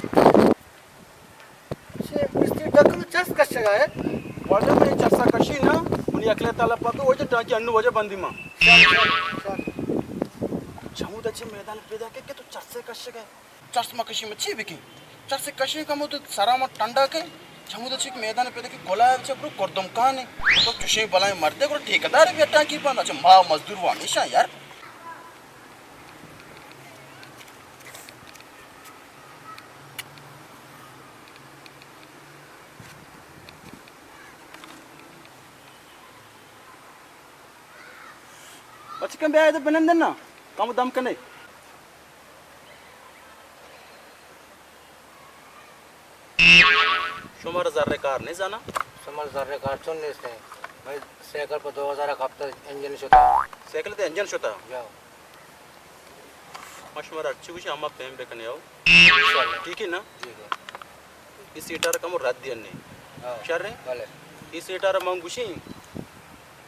से मिस्त्री टक्कम just kasega है वाजा में चरसा कशी ना उन्हीं अकले ताला पाके वो जो टांकी अन्नू वजह बंदी मां जमू दचे मैदान पैदा के तो चरसे कशेगा चरस मा कशी में छी बिकी चरसे कशी का मो तो सारा मा ठंडा के जमू दचे मैदान पैदा के गोला से पूरा करदम काने तो चुशे बलाए मरदे को ठेकेदार भी टांकी बंद अच्छा मां मजदूर वो हमेशा यार बचकन बे आए तो बनन देना काम दम कने शुमार जर्रे कार नहीं जाना समझ जर्रे कार चुन ले से भाई साइकिल पर 2000 हफ्ता इंजन होता साइकिल ते इंजन होता जाओ मशवरा अच्छी कुछ हम पेम बेकने आओ इंशाल्लाह ठीक है ना ठीक है इस सीटार कम रद्द दियने हां शर्रे भले इस सीटार मंगुशी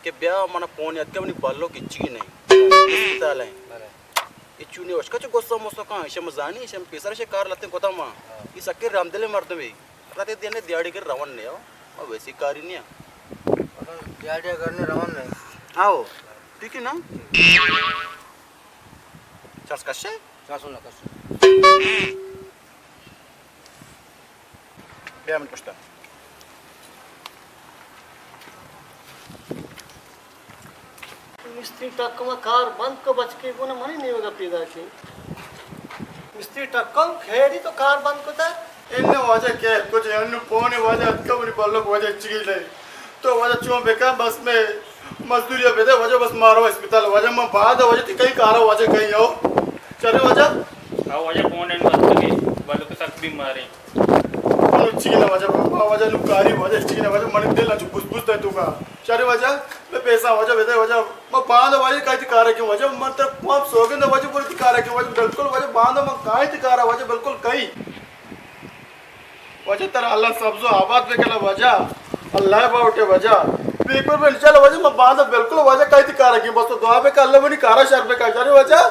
के ब्या मन फोन याद के मनी बालो किच्ची नहीं ताले भले इचुनी उसका जो गोस्सा मोस्ता का शम जानी शम पेसर से कार लाते कोता मा इस अक्के रामदले मरते वे राते देने दिहाड़ी कर रवन ने आओ और वैसी कार ही नहीं दिहाड़ी करने रवन नहीं आओ ठीक है ना चल कशे चासू ना कस ब्या मन पुछता मिस्त्री टक्क में कार बंद को बच के को ना मनी नहीं होगा पैदा की मिस्त्री टक्क खेरी तो कार बंद को था इन्ने वजह के कुछ अन्नु पोने वजह कब नहीं बल्लो वजह चिगिले तो वजह चुम बेका बस में मजदूरी बेदे वजह बस मारो अस्पताल वजह में बाद वजह ती कहीं कारो वजह कहीं हो चले वजह हां वजह फोन एंड मत बल्लो के साथ भी मारे चिगिना वजह लुकारी वजह चिगिना वजह मन दिल ना बुस तय तू का चले वजह ले पैसा वजह बेदे वजह मैं बाद वजह कहीं कार के वजह मतलब पंप सोगंद वजह पूरी कार के वजह बिल्कुल वजह बाद में कहीं कार वजह बिल्कुल कहीं वजह तेरा अल्लाह सब्जो आबाद पे कला वजह अल्लाह बाउटे वजह पेपर में चल वजह मैं बांध बिल्कुल वजह कहीं कार की बस तो दुआ पे कर लो बनी कारा शर पे का चले वजह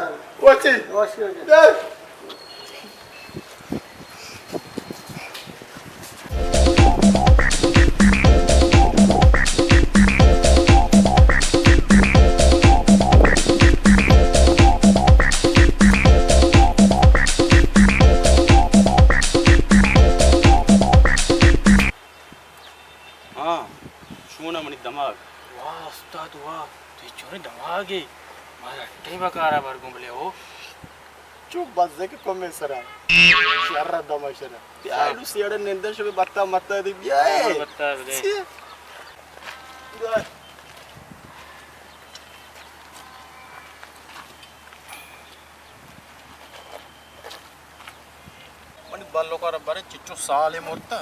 वची हां सुना मनी दिमाग वाह उस्ताद वाह तो चोरी दमागे मारा टेबा कारा बार गुमले हो चुप बस के कमे सरा शर्रा दमा शरा यार सीड़े निंदन से बत्ता मत दी बिया बता दे मनी बालो का रब्बारे चिच्चो साले मोरता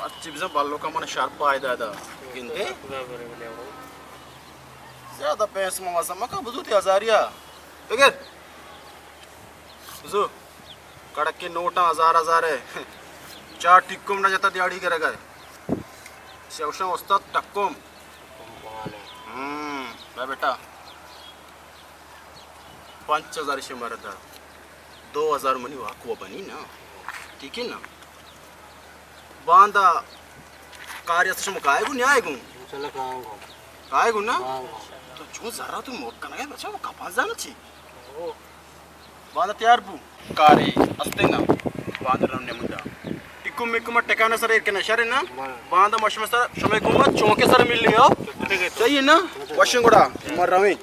अच्छी बिजा बालो का मन शार्प आया दादा गिनते ज्यादा पैसे में मसा मका बुजुती हजारिया बगैर बुजु कड़क के नोटा हजार है चार टिक्कुम ना जाता दिहाड़ी करेगा शेवशा उस्ताद टक्कुम मैं बेटा 5000 से मरदा 2000 मनी वाकुआ बनी ना ठीक है ना बांधा कार्य से मुकाए गु न्याय गु चले कांगो काय गु ना तो जो जरा तू मोट कना है बच्चा वो कपास जाना छी बांधा तैयार बु कार्य अस्ते ना बांधा रमने मुद्दा टिक्कु मिक्कु मत टेकाना सर एक ना शरे ना बांधा मशम सर समय को मत चौके सर मिल लियो चाहिए ना वशिंग गुड़ा मर रवी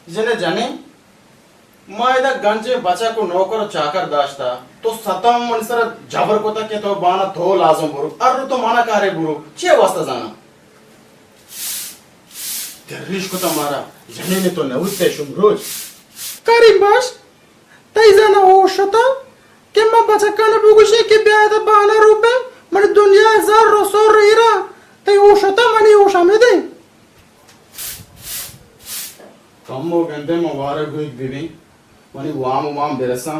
जने जाने मैं इधर गंजे बचा को नौकर चाकर दाश्ता तो सतम मनसर जबर को तक के तो बाना धो लाजम बुरु अरु तो माना कारे बुरु छे वास्ता जाना दर्रिश को तो मारा जने ने तो नवुते शुम रोज करीम बस तई जाना ओ शता के मैं बचा कन बुगुशे के ब्याद बाना रूपे मन दुनिया जार रसो रीरा तई ओ शता मनी ओ शामे दे कम्मो गंदे मुबारक हुई बीबी मनी वाम बेरसा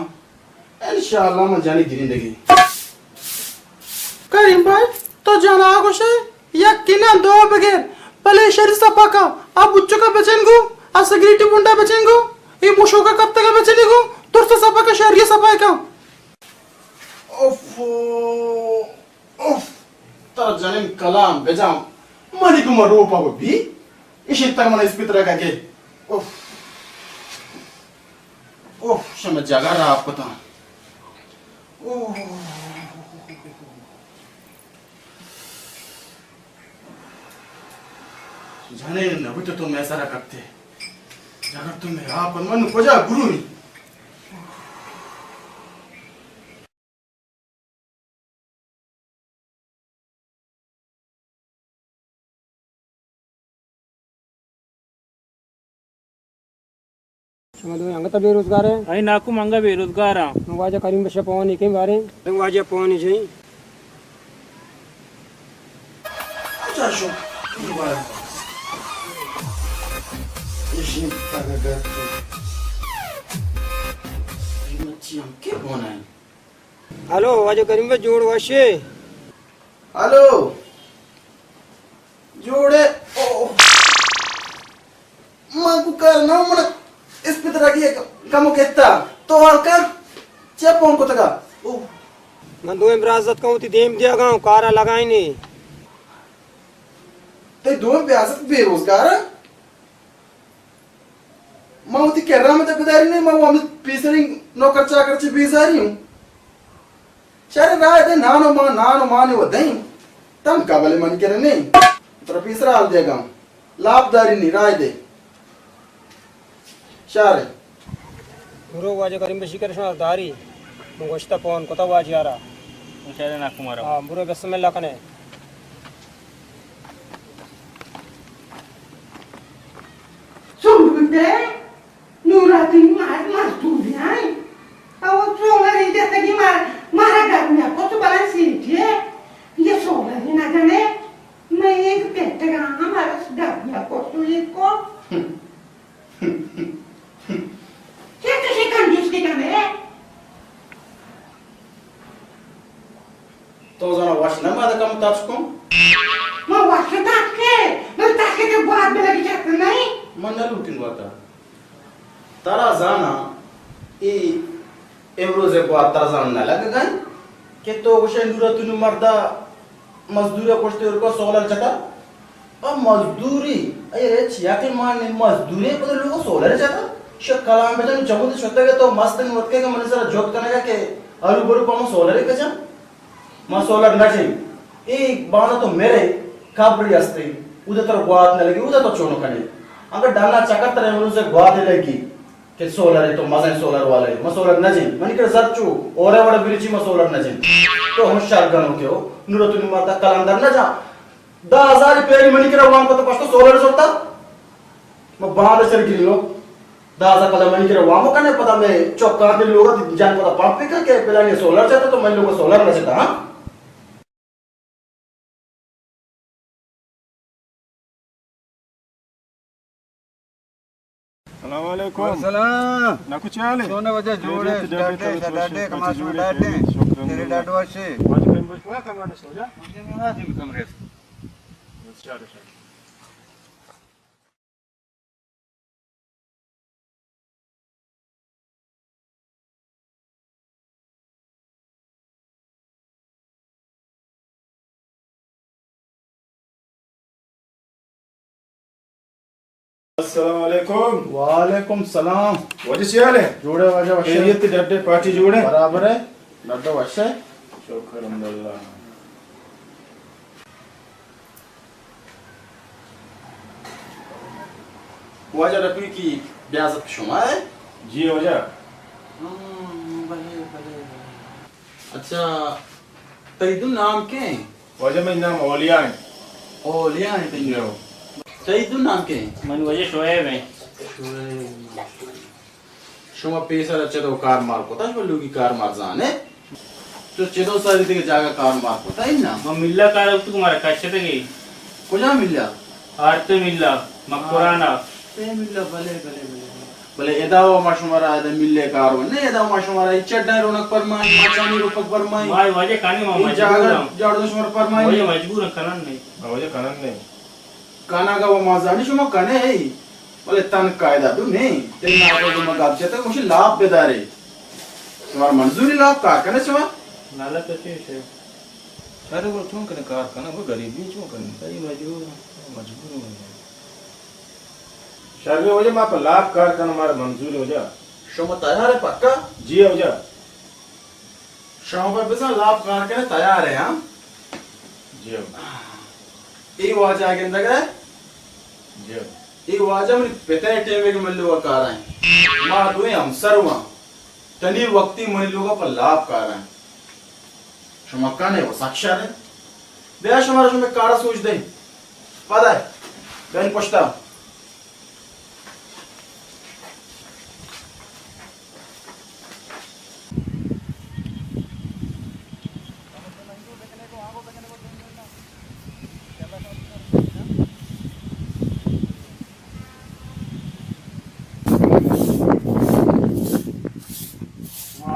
इंशाल्लाह मैं जानी जिंदगी करीम भाई तो जाना आगोशे या किना दो बगैर पले शरीर सपा का अब उच्च का बचेंगो आ सिगरेट बुंडा बचेंगो ये मुशो का कब तक बचेंगो तुर से सपा का शरीर सपा का ओफो ओफ तर जनिम कलाम बेजाम मनी को मरो पागो भी इसी तक मन इस पितर का के ओफ ओफ शमे जगह रहा आपको तो ओह जाने न तो तुम ऐसा रखते जगह तुम आप मन को जा गुरु ही शमा अंगता बेरोजगार है आई नाकू मंगा बेरोजगार आ वाजा करीम बशा पवन के बारे वाजा पवन जी अच्छा शो ये पगगा ये मच्छी हम के बनाए हेलो वाजा करीम बे जोड़ वाशे हेलो जोड़े ओ मागू कर ना मन इस पितरा की कम केता तो हलकर चेपोन को तका ओ मैं दो इमराजत कहूं ती देम दिया गांव कारा लगाई नहीं ते दोन प्यासत बेरोजगार मैं उती कह रहा मैं तो बिदारी नहीं मैं हम पीसरी नौकर चाकर ची बेजारी हूं चारे राय दे नानो मां ने वदई तम काबले मन के नहीं तेरा पीसरा हाल देगा लाभदारी नहीं राय दे चारे गुरु वाजा करीम बशी कर शमा दारी मुगश्ता पवन कोता वाज यारा मुशारे नाकू मारा हां बुरो बिस्मिल्लाह कने Sumbe, nuratin mas durian. Awo solar ide tadi mara garnya ko to balansi je. Ye solar ina jane. मैं एक कहते हमारा garnya ko to iko. क्या तुझे कंजूस के जाने? तो जना वाश ना मादा कम ताच को मैं वाश ताके, मैं ताके के बाद में लगी जाते नहीं. मन न लुटिन वाता तारा जाना ई एमरोजे को आता जान ना लग गई के तो वशे नूरा तुनु मर्दा मजदूरी कोष्टे और को सोलर चटा अब मजदूरी अरे छिया के मान मजदूरी को लोग सोलर चटा श कलाम में जन जमुद छोटे के तो मस्त न वतके के मन सरा जोक कनेगा के अरु बरु पम सोलर के जा म सोलर नजी ई बाण तो मेरे काबड़ी असते उधर तो बात न लगी उधर तो चोनो कने अगर डालना चकत रहे उनसे बात लगी कि सोलर है तो मजा सोलर वाले म सोलर नजी मन के सरचू ओरे बड़े बिरची म सोलर नजी तो होशियार गनो के हो नुरतु नि माता कलंदर न जा 10000 रुपये मनी के वाम को तो पस्तो सोलर सोता म बाहर चल गिरी लो 10000 कला मनी के वाम कने पता मैं चौका दे लोग जान पता पंप पे के पहला ने सोलर चाहता तो मैं लोग सोलर न चाहता हां अस्सलाम वालेकुम सलाम ना कुछ हाल है सोने वजह जोड़े डाडे कमास में डाडे तेरे डाडवा से आज कहीं बचवा कमाने सो जा मुझे ना दिन कमरे अस्सलाम वालेकुम वालेकुम सलाम वजह से हाल है जोड़े वजह वशे खैरियत डड्डे पार्टी जोड़े बराबर है लड्डो वशे शुक्र अल्हम्दुलिल्लाह वजह रफी की ब्याजत शुमा है जी वजह भले अच्छा तैदु नाम के वजह में नाम ओलिया है ओलिया है तैयो तैदु नाम के मन वजह शोएब है शुमा पैसा रचे तो कार मार को ताश बोलूगी कार मार जाने तो चेदो सारी दिखे जागा कार मार को ताई ना हम मिल्ला कार तू तुम्हारा कष्ट ते गई कुजा मिला आरते मिल्ला मकुराना ते मिला भले भले भले भले एदाव माशुमारा एदा मिले कार ने एदाव माशुमारा इचडा रोनक परमाई माचानी रूपक परमाई माय वजह कानी मामा जागा जाड़ो शुमार परमाई वजह मजबूर करन नहीं वजह कनन नहीं काना का वो माजानी शुमा कने है बोले तन कायदा दु नहीं ते ना को मगाब से तो मुझे लाभ बेदारे तुम्हारा मंजूरी लाभ का कने शुमा नाला तो है अरे वो तुम कने कार कना वो गरीबी क्यों करनी सही मजबूर हो गया शायद वजह मां पर लाभ कार कना हमारा मंजूर हो जा शुमा तैयार है पक्का जी हो जा शुमा पर बिसा लाभ कार कने तैयार है हां जी हो ई वाजा आगे अंदर है जी हो ई वाजा में पेते टेवे के मल्लो कार है मां दुए हम सरवा तनी वक्ती मन लोगों पर लाभ कार है शुमा कने वो साक्षात है बेया शुमारा शुमे कार सोच दे पता है बेन पुछता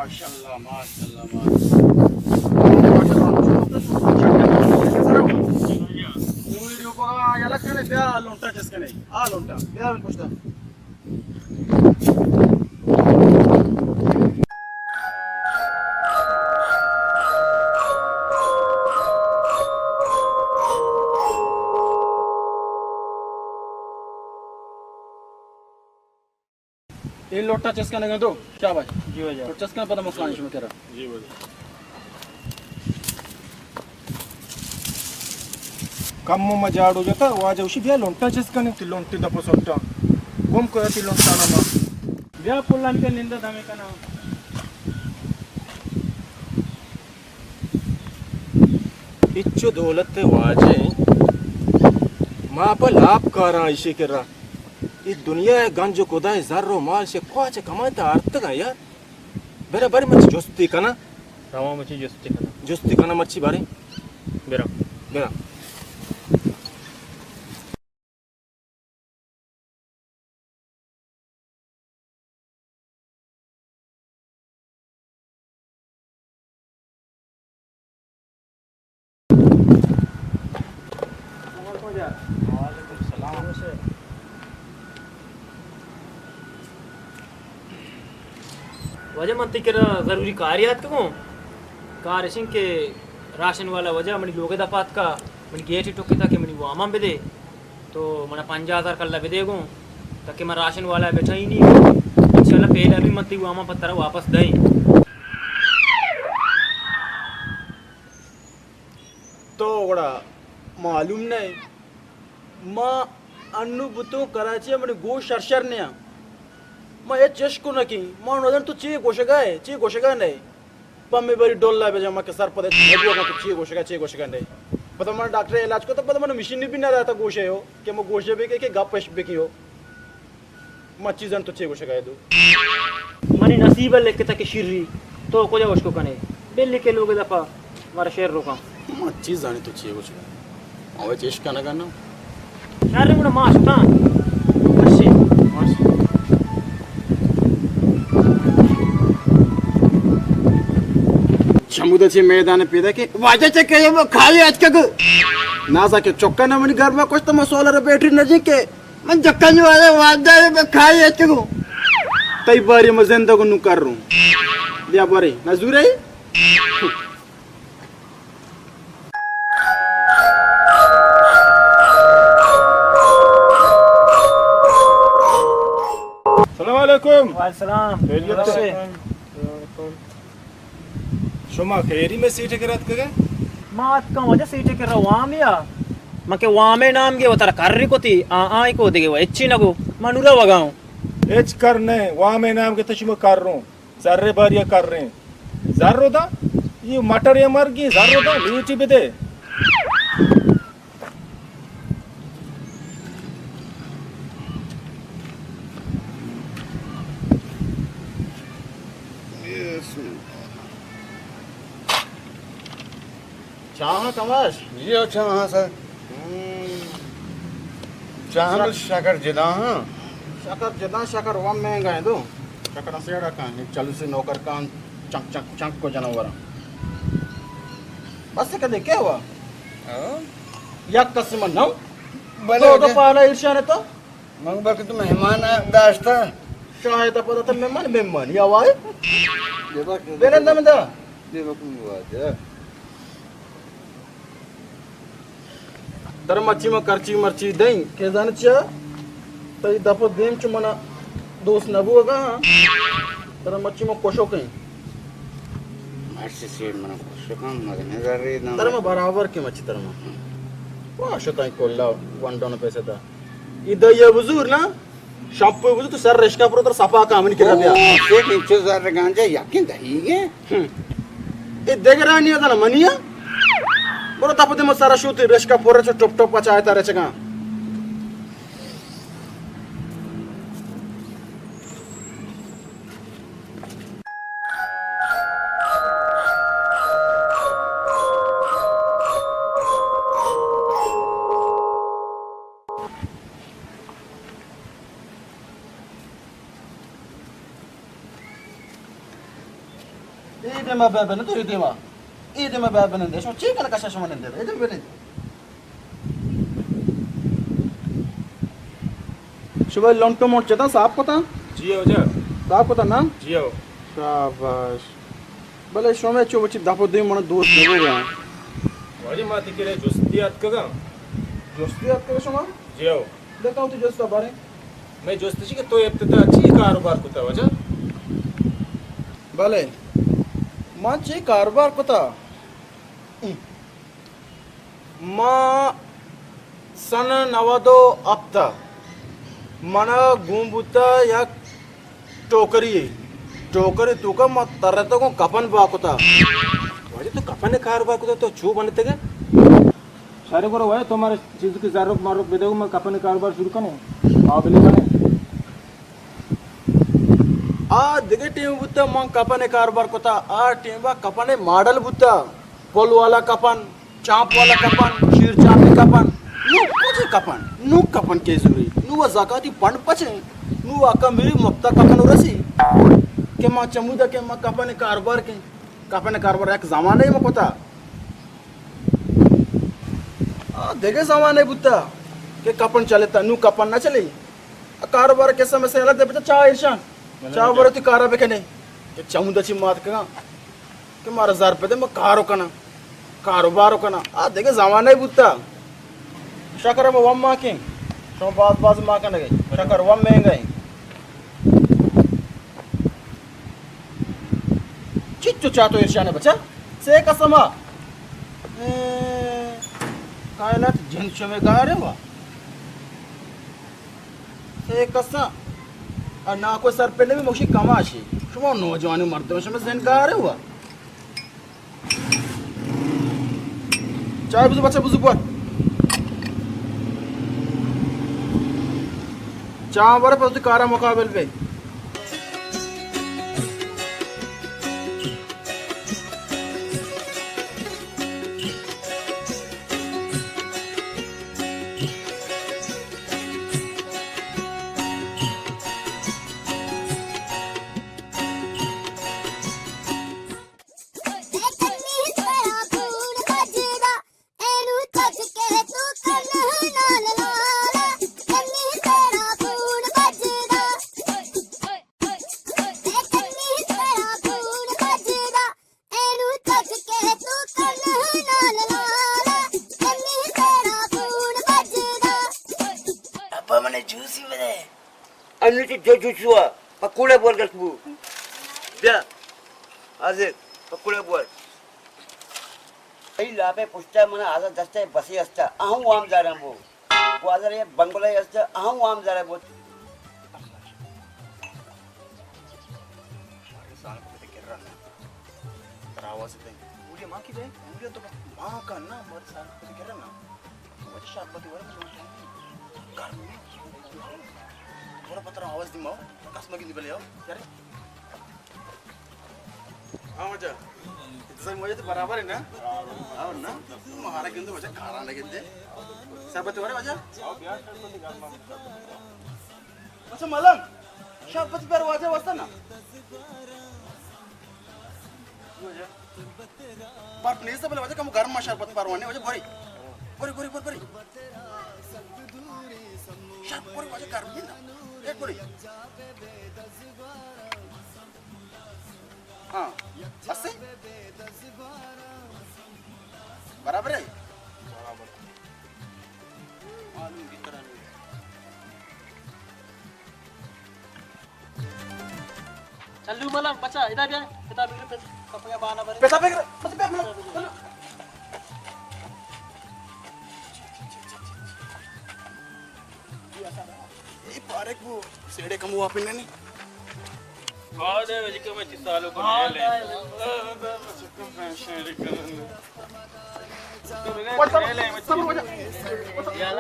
माशाल्लाह माशाल्लाह माशाल्लाह याला कने त्या लोंटा చేసుకనే ఆ లోంటా యావన్ పుస్తా ये लोटा चस्कने गए तो क्या भाई जी भैया तो चस्कने पता मसला नहीं तेरा जी भैया कम मजाडू जाता वाजवशी बिया लोंटा चस्कने ती लोंटी दपो सोट्टा गोम को ती लोंटा नमा बिया पुल्लान के निंदा दामे कना इच्छु दौलत वाजे मां पर लाभ करा इसे करा इस दुनिया है गंज खुदा है जर्रो माल से कुछ कमाता अर्थ का यार बराबर मच्छी जोस्ती कना रामा मच्छी जोस्ती कना मच्छी बारे बेरा बेरा वजह मनती कर ज़रूरी कार्यात को कार सिंह के राशन वाला वजह मनी लोगे दपात का मनी गेट टोके था कि मनी वो आमाम बेदे तो मना 5000 कल्ला बेदे गो ताकि मैं राशन वाला बैठा ही नहीं इंशाल्लाह पहले अभी मनती वो आमा पत्थर वापस दई तो बड़ा मालूम नहीं माँ अन्नू बुतो कराची मने गो शरशर ने मैं ये चेश को नकी मां नदन तो ची गोशगा नहीं पम्मे बरी डोल्ला बेजा मां के सर पदे नेबुआ का ची गोशगा नहीं पता मन डॉक्टर इलाज को तो पता मन मशीन भी ना रहता गोशे हो कि मैं गोशे भी के गप पेश भी की हो मच्छी जन तो ची गोशगा दो मनी नसीब लेके तक शिरी तो को जा उसको कने बेली के लोग दफा मारा शेर रोका मच्छी जाने तो ची गोशगा अवे चेश का ना शारे मुना मास ता मच्छी समुद्र मैदान पैदा के वाजा चक्के वो खाली आज का ना सके चौका ना मनी घर में कुछ तो मैं सोलर बैटरी नजी के मन चक्का जो वाला वाजा में खाली आज का तई बारी मैं जिंदा को नु कर रहा हूं लिया बारी नजूर है सलाम अलैकुम वालेकुम खैरियत से शुमा खैरी में सीट करत कगे मात का वजह सीट कर रहा वामिया मके वामे नाम के वतर कर्री कोती आ को देगे वो एच्ची नगो मनुरा वगाऊं एच करने वामे नाम के तशम कर रहा हूं जर्रे बारिया कर रहे हैं जर्रो दा ये मटर या मर गई जर्रो दा मीठी भी दे चाह कमाश ये अच्छा हाँ सर चाह शकर जिदा हाँ शकर जदा शकर वम महंगा है दो शकर सेड़ा का एक चालू से नौकर कान चंक चंक चंक को जानवर बस कदे क्या हुआ या कसम न तो पाला ईर्ष्या ने तो मंग बक तो मेहमान दाश्ता शायद पता तो मेहमान या वाई देवक बेलन दमदा देवक वाजा तर मच्छी में करची मर्ची दई के जान चा तो दफो देम च मना दोस्त नबू होगा तर मच्छी में कोशो कहीं मर्ची से मना कोशो काम मगने जर्रे ना तर में बराबर के मच्छी तर में वाह शताई कोल्ला वन डाउन पैसे था इधर ये बुजुर्ग ना शॉप बुजुर्ग तो सर रेशका पर उधर सफा काम नहीं किया दिया से नीचे जर्रे गांजा यकीन दही है ये देख रहा नहीं था ना मनिया बरो तापते मग सारा शूट रेशका पोराचा टॉप टॉप पाचा आहे तारेचे का Ide ma bebe na to ide ma. Ide ma bebe na desho chika na kasha shoma nende. Ide bebe. शुभ लॉन्टो मोट चता साफ पता जियो जा साफ पता ना जियो शाबाश भले शोमे चो बच्ची दापो दे मन दोस्त लगेगा वाजी माती के जोस्तियात कगा जोस्तियात के शोमा जियो देखा हूं तू जोस्ता बारे मैं जोस्ती के तो इब्तदा अच्छी कारोबार को था वजह भले मां चे कारोबार पता मां सन नवादो अप्ता मना गुंबुता या टोकरी तू का मत तरतो को कपन बाकुता वाजी तो कपने कारोबार को तो छू बनते के सारे को भाई तुम्हारे चीज की जरूरत मारो बेदो मैं कपने कारोबार शुरू करूं आबले बने आ दिगे टीम बुत्ता मां कपने कारोबार कोता आ टीम बा कपने मॉडल बुत्ता पोल वाला कपन चांप वाला कपन शीर चांप कपन नु कपन के सुरी नु जाकाती पंड पचे नु आका मेरी मफ्ता कपन रसी के मां चमुदा के मां कपने कारोबार एक जमाने में कोता आ देगे जमाने बुत्ता के कपन चले ता नु कपन ना चले कारोबार के समय से अलग दे बता चा ईर्षा चा बरती कारा बेकने के चमुदाची मात का के मारा 1000 रुपए दे मैं कारोबार कना आ देगे जमाने बुत्ता शकर में वम मां के तो बाज मां का गई शकर वम में गई चिच्चू चातो ईर्ष्या ने बच्चा से कसमा कायनात जंश में गा रे वा से कसा और ना कोई सर पे भी मोशी कमाशी शुमा नौजवानी मर्दों में जन गा रे वा चाय बुझ बच्चा बुझ पर चाह बारे पर कारा मुकाबले पे Joshua, pakule buat kalbu. Dia, Azir, pakule buat. Ini lape pusta mana azar daste basi asta. Ahu am jaran bu. Bu azar ye bangla asta. Ahu am jaran bu. Terawat itu. Udah maki deh. Udah tuh makan na, baru saat pikiran na. Wajah siapa tuh orang macam ni? Karena थोड़ा पत्थर आवाज दी माओ कस मगिन दी बलियो यार हां मजा इंतजाम वजह तो बराबर है ना आओ ना महारा किंतु वजह खाना लगे दे सब तो वाले वजह आओ बियाह कर तो निकाल मा अच्छा मलंग शाबाश पर वजह वस्ता ना वजह पर प्लीज से बोले वजह कम गर्म शरबत परवाने वजह भरी शरबत भरी वजह गर्म ही ना एक बोली हाँ अस्सी बराबर है मालूम की तरह नहीं चलू मलंग बच्चा इधर भी किताब पे कपड़ा बहाना भरे पैसा पे चलो पारे को सेड़े कम हुआ पिने नहीं आधे बजे के मैं सालों को ले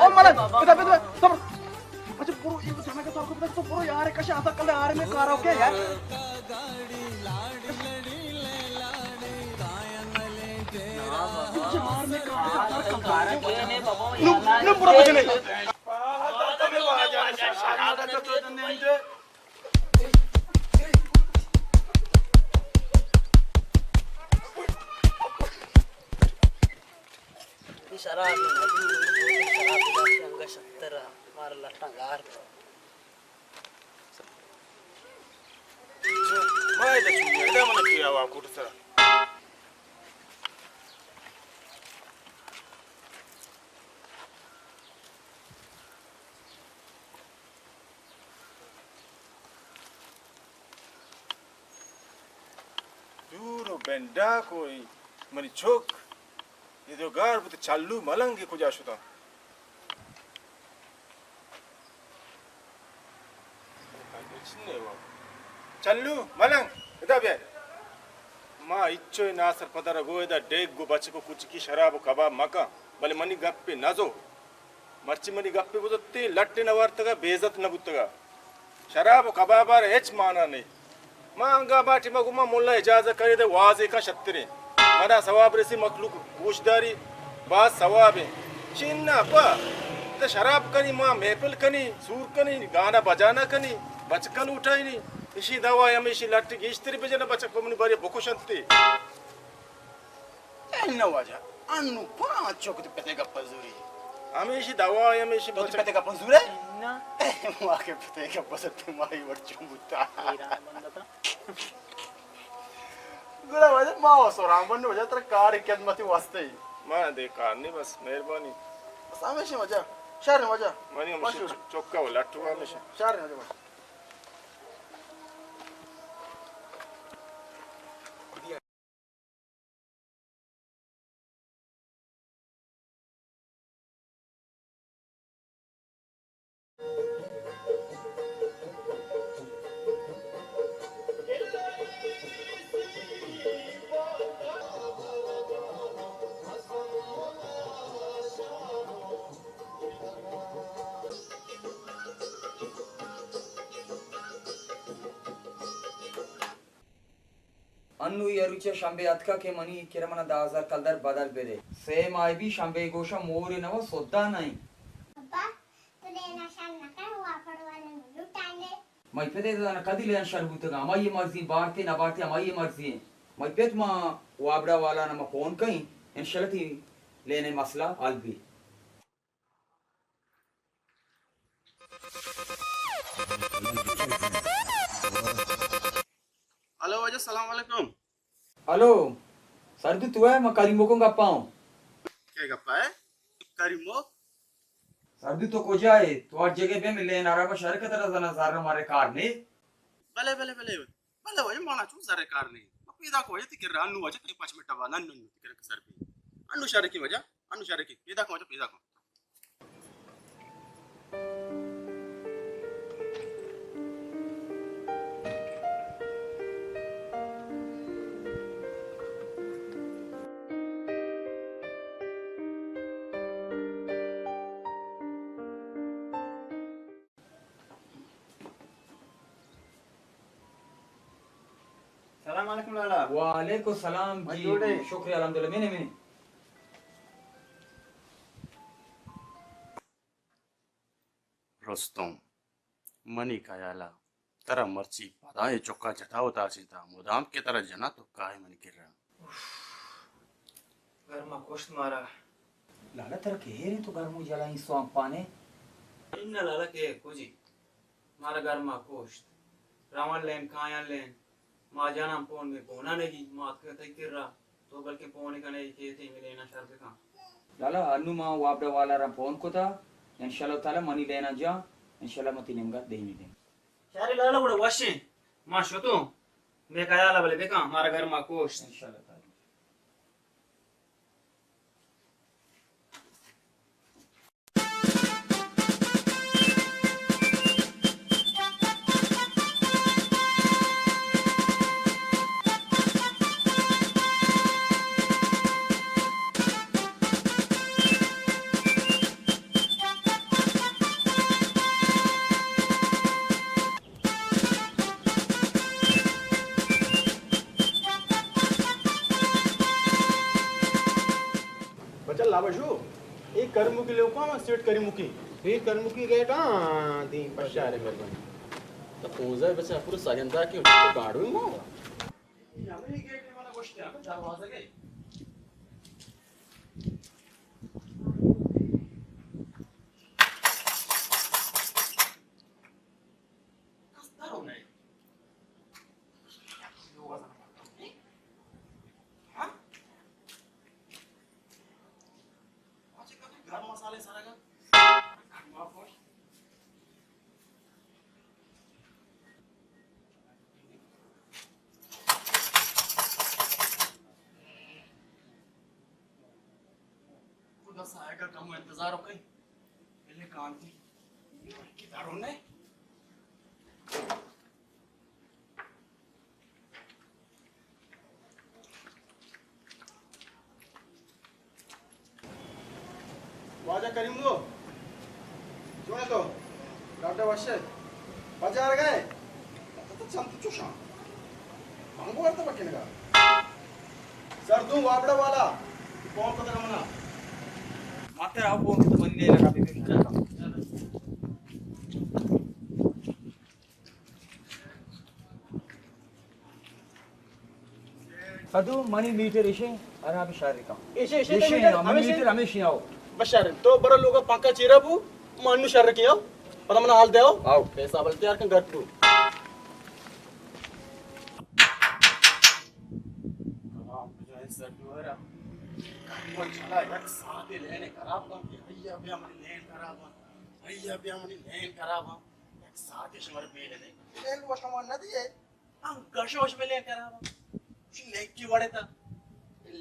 ओ मलक किताब पे सब अच्छा पूरा ये समय का तो आपको पूरा यार कशा आता कल यार में कार ओके यार नु पूरा बचने शराब शराब शक्तरा मार लट्टा गार माय दा चुनी दा मन किया वा कुटसरा दूरो बेंडा कोई मनी चोक ये जो गार बुत चालू मलंगे को जाशुता चालू मलंग इदा बे मां इच्छो नासर पदर गोयदा डेग गो बच को कुछ की शराब कबाब मका भले मनी गप्पे नाजो मर्ची मनी गप्पे बुतते लट्टे नवर्तगा बेइज्जत न बुतगा शराब कबाबार हेच माना नहीं मां अंगा बाटी मगुमा मुल्ला इजाजत करे दे वाजे का शत्रे मना सवाब रेसी मखलूक गोशदारी बात सवाब है चिन्ना पा तो शराब कनी मां महफिल कनी सूर कनी गाना बजाना कनी बचकन उठाई नहीं इसी दवा हमेशा लट गिश्तरी पे जना बचक पमनी बारी बोकुशंती एन्ना वजह अन्नु पांच चोक पते का पजूरी हमेशा दवा हमेशा बचक पते का पजूरे ना मां के पते का पसते माई वर्चू बुता गुला वजह मां सोराम बन वजह तेरा कार खिदमती वास्ते मां दे कार नहीं बस मेहरबानी हमेशा वजह शहर वजह मानी हमेशा चौका लट्टू हमेशा शहर वजह अन्नु यरुचे शंबे अतका के मनी किरमना 10,000 कलदर बदल बेदे सेम आई भी शंबे गोशा मोरे नव सोद्दा नहीं अब्बा तुले नशा नका हुआ पड़वाने लुटाने मैं पेदे ना कदी लेन शरबुतगा माई मर्जी बारते ना बारते माई मर्जी मैं पेट मा वाबड़ा वाला ना फोन कई इन शलती लेने मसला अलबी हेलो वजह सलाम वालेकुम हेलो सरदू तू है मैं करीमो को गप्पा हूं क्या गप्पा है करीमो सरदू तो को जाए तो हर जगह पे मिले नारा में शहर के तरह जना सारे हमारे कार ने भले भले भले भले वजह माना चू सारे कार ने पैदा को वजह तिकर अन्नु वजह कहीं 5 मिनट बाद नन्नु तिकर सर पे अन्नु शहर की वजह अन्नु शहर की पैदा को वजह पैदा को सलाम वालेकुम लाला वालेकुम सलाम जी शुक्रिया अल्हम्दुलिल्लाह मैंने रुस्तम मनी का याला तरह मर्ची पदाए चौका चटावता सीता मुदाम के तरह जना तो काहे मन गिर रहा गर्मा कोष्ट मारा लाला तरह के रे तो गर्मो जला ही स्वांग पाने इन लाला के कुजी मारा गर्मा कोष्ट रावण लेन काया लेन मां जाना फोन में कोना नहीं मात के तय कर रहा तो बल्कि फोन का नहीं के थे मिले ना शर्त का लाला अन्नु मा वाबड़ा वाला रा फोन को था इंशाल्लाह ताला मनी लेना जा इंशाल्लाह मती नेमगा देही दे सारे लाला बड़ा वाशे मां शतो मैं काया ला बले बेका मारा गर्मा कोष्ट इंशाल्लाह ताला बचल लावशु एक करमुकी लोको मा सेट करीमुकी एक करमुकी गेट दी पशारे मेहरबानी तो पूजा बच्चा पूरा साजंदा के तो गाड़ू मो यामी गेट वाला गोष्ट है दरवाजा के इंतजार कई पहले कांति की दारों ने वाजा करीम लो जोने तो डाटा वशे बाजार गए तो चंत चुशा मंगो अर्थ बक्केनगा सर तू वापड़ा वाला कौन पता मना माते राव फोन तो बनी नहीं लगा baby Adu mani meter ishe ara bi sharika. इसे इसे mani meter hamish yao. बशार तो बड़ा लोग पंका चीरा बु मानू शर किया पता मना हाल देओ आओ पैसा बलते यार कर तू चला एक साथ लेने खराब काम की भैया भी हमारी लेन खराब भैया भी हमारी लेन खराब एक साथ ही हमारे पे लेने लेन वो सामान ना दिए हम गशोश में लेन खराब लेक की वड़े था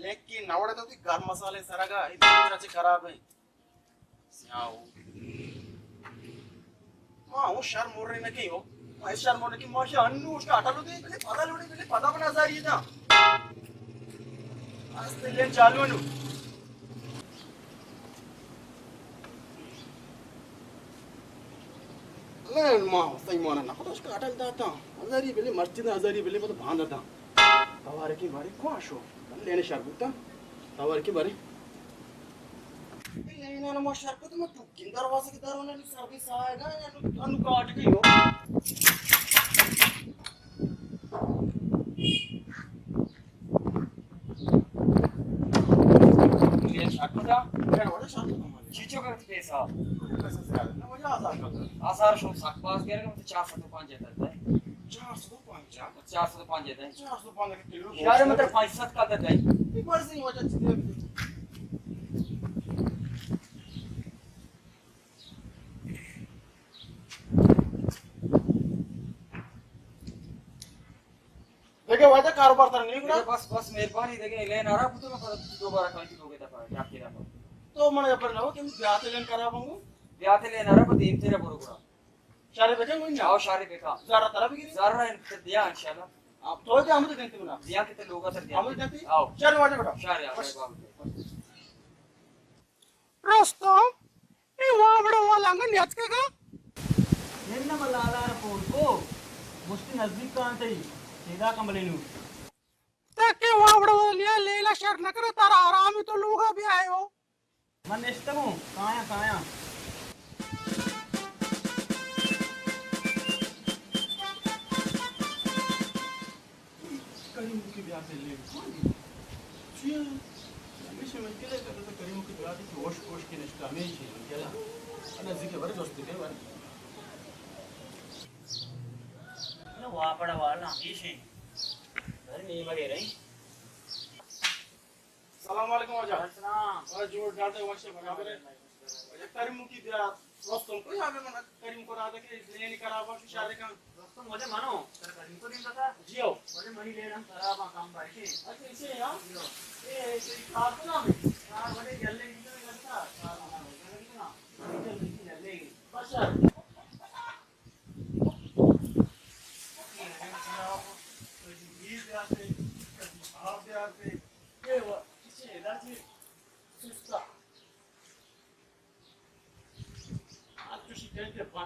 लेक की नवड़े तो गरम मसाले सरगा इधर से खराब है सियाओ मां वो शर्म मोर रही ना कि हो मैं शर्म मोर की मां अन्नू उसका आटा लो दे पहले पता बना जा रही था आज से लेन चालू है लेन मां सही माना ना तो उसका आटा दाता हजारी बेले मस्जिद हजारी बेले तो बांधा था तवारे की बारी को आशो लेने शरबुता तवारे की बारी लेना ना मो शरबुत में तू किन दरवाजे के दरवाजे ने सर्विस आएगा अनु काट के हो ये शर्बुता क्या वाला शरबुत चीचो का पैसा ना मजा आसार शो सकपास के रे मतलब 405 देता है 405 देता है 405 किलो यार मतलब 5-7 का देता है एक बार से ही वजह से देखिए वाजा कारोबार तर नहीं गुना बस मेहरबानी देखे लेन आ रहा पुतो में दोबारा कहीं लोगे था क्या किया तो मन पर ना कि ब्याह लेन करावांगू ब्याह लेन आ रहा पर दिन तेरा बोलो गुना शारे बेटे कोई ना आओ शारे बेका जरा तरह भी जरा इन दिया इंशाल्लाह आप तो क्या हम देते ना दिया कितने लोग सर दिया हम देते आओ शारे वाजा बेटा शारे आओ बाबू रास्ता ये वहां बड़ा वाला अंगन याद का నిన్న మలాలార పోడుకో ముష్టి నజదీక్ కాంతే सीधा कंबलेनु ताके वहां बड़ा लिया लेला शर न करे तारा आराम ही तो लोग भी आए हो मन इष्टमु काया काया करीम की ब्याह से ले जी हमेशा मैं के तो करीम की ब्याह की होश होश के निष्ठा में ही चला अना जिके बारे दोस्त के बारे ना वापड़ा वाला इशे अरे नहीं मगे रही सलाम वालेकुम वाजा सलाम और जोर डालते वशे बराबर है करीम की ब्याह दोस्तों को यहाँ पे मना करीम को राधा के लेने करावा शादी का दोस्तों मुझे मानो करीम को दिन था जियो मुझे मनी ले रहा करावा काम बाकी अच्छा इसे यार ये खास ना में यार बड़े जल्दी निकल लगता ना जल्दी जल्दी बस यार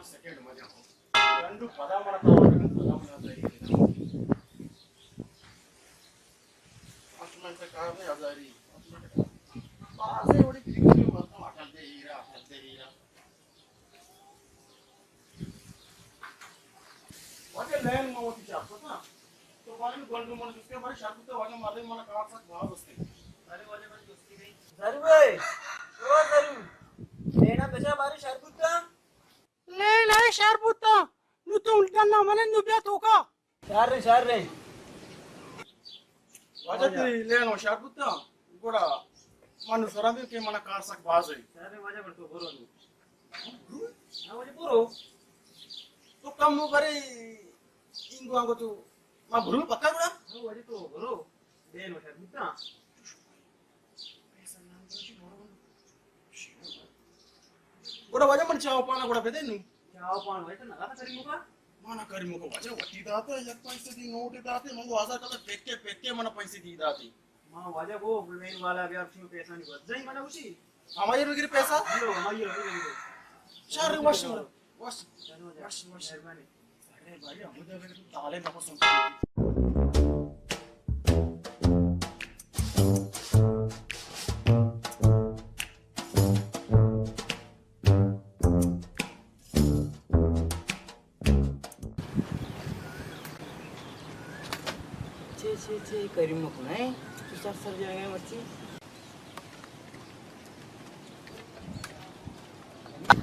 सेकंड मजा हो रंडू पदा मना पदा मना मिनट काम है हजारी आसे ओडी क्रिकेट मारता हटल दे हीरा वाजे लैन मोती चाप ना तो वाले गोल्ड मन उसके बारे शादी तो वाजे मारे मन काट सक भाव उसके अरे वाजे बस दोस्ती नहीं जरू भाई ओ जरू लेना बेचा बारी शरबुता ले ले शरबुता नु तो उल्टा ना मने नु ब्या तोका शार रे वाजे लेनो शरबुता गोड़ा मन सराबी के मन काट सक भाव है अरे वाजे पर तो बोरो नु हां वाजे बोरो तो कम करे इंगो आगो तो मा भरू पक्का बड़ा हां वाजे तो बोरो देनो शरबुता गोड़ा वजह मन चाव पाना गोड़ा पे दे नु चाव पान होय तर नका करी मुका माना करी मुको वजह वती दाते एक पैसे दी नोट दाते मंगो आजा कदा पेके मन पैसे दी दाते मां वजह वो बुलमेन वाला भी आप पैसा नहीं बच जाई मना उसी हमारे वगैरह पैसा लो हमारी वगैरह चार वश मेहरबानी अरे भाई हम तो ताले ना पसंद छे करी मको नाही तुझ्या सर जागा मच्छी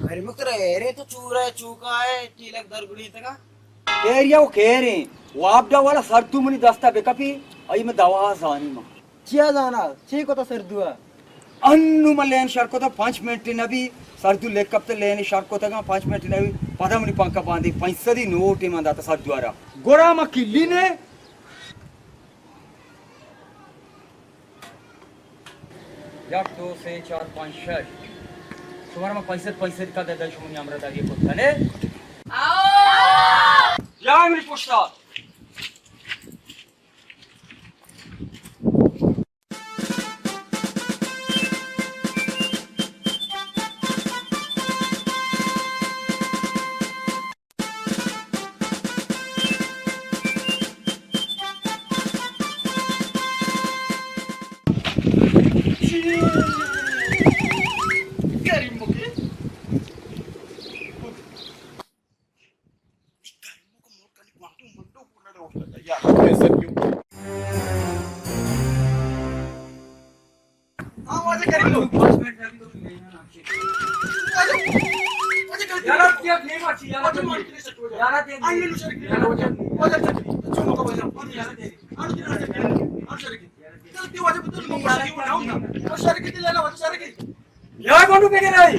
अरे मग रे तो चूरा है चूका है टीलक दरगुड़ी तका केरिया वो केरे वापडा वाला सरदू मनी दस्ता बेकपी आई में दवा जानी मा चिया जाना ची को तो सरदुआ अन्नु मलेन शर को तो 5 मिनट नबी सरदू लेकप ते लेनी शर को तो 5 मिनट नबी पदमनी पंका बांधी पैसा दी नोट में दाता सरदुआरा गोरा मा किल्ली ने यार 2 से 4 5 6 तुम्हारा में पैसे का दे शुमनी हमरा दागी को तने आओ या इंग्लिश पोस्टा या कोण पे गेलाय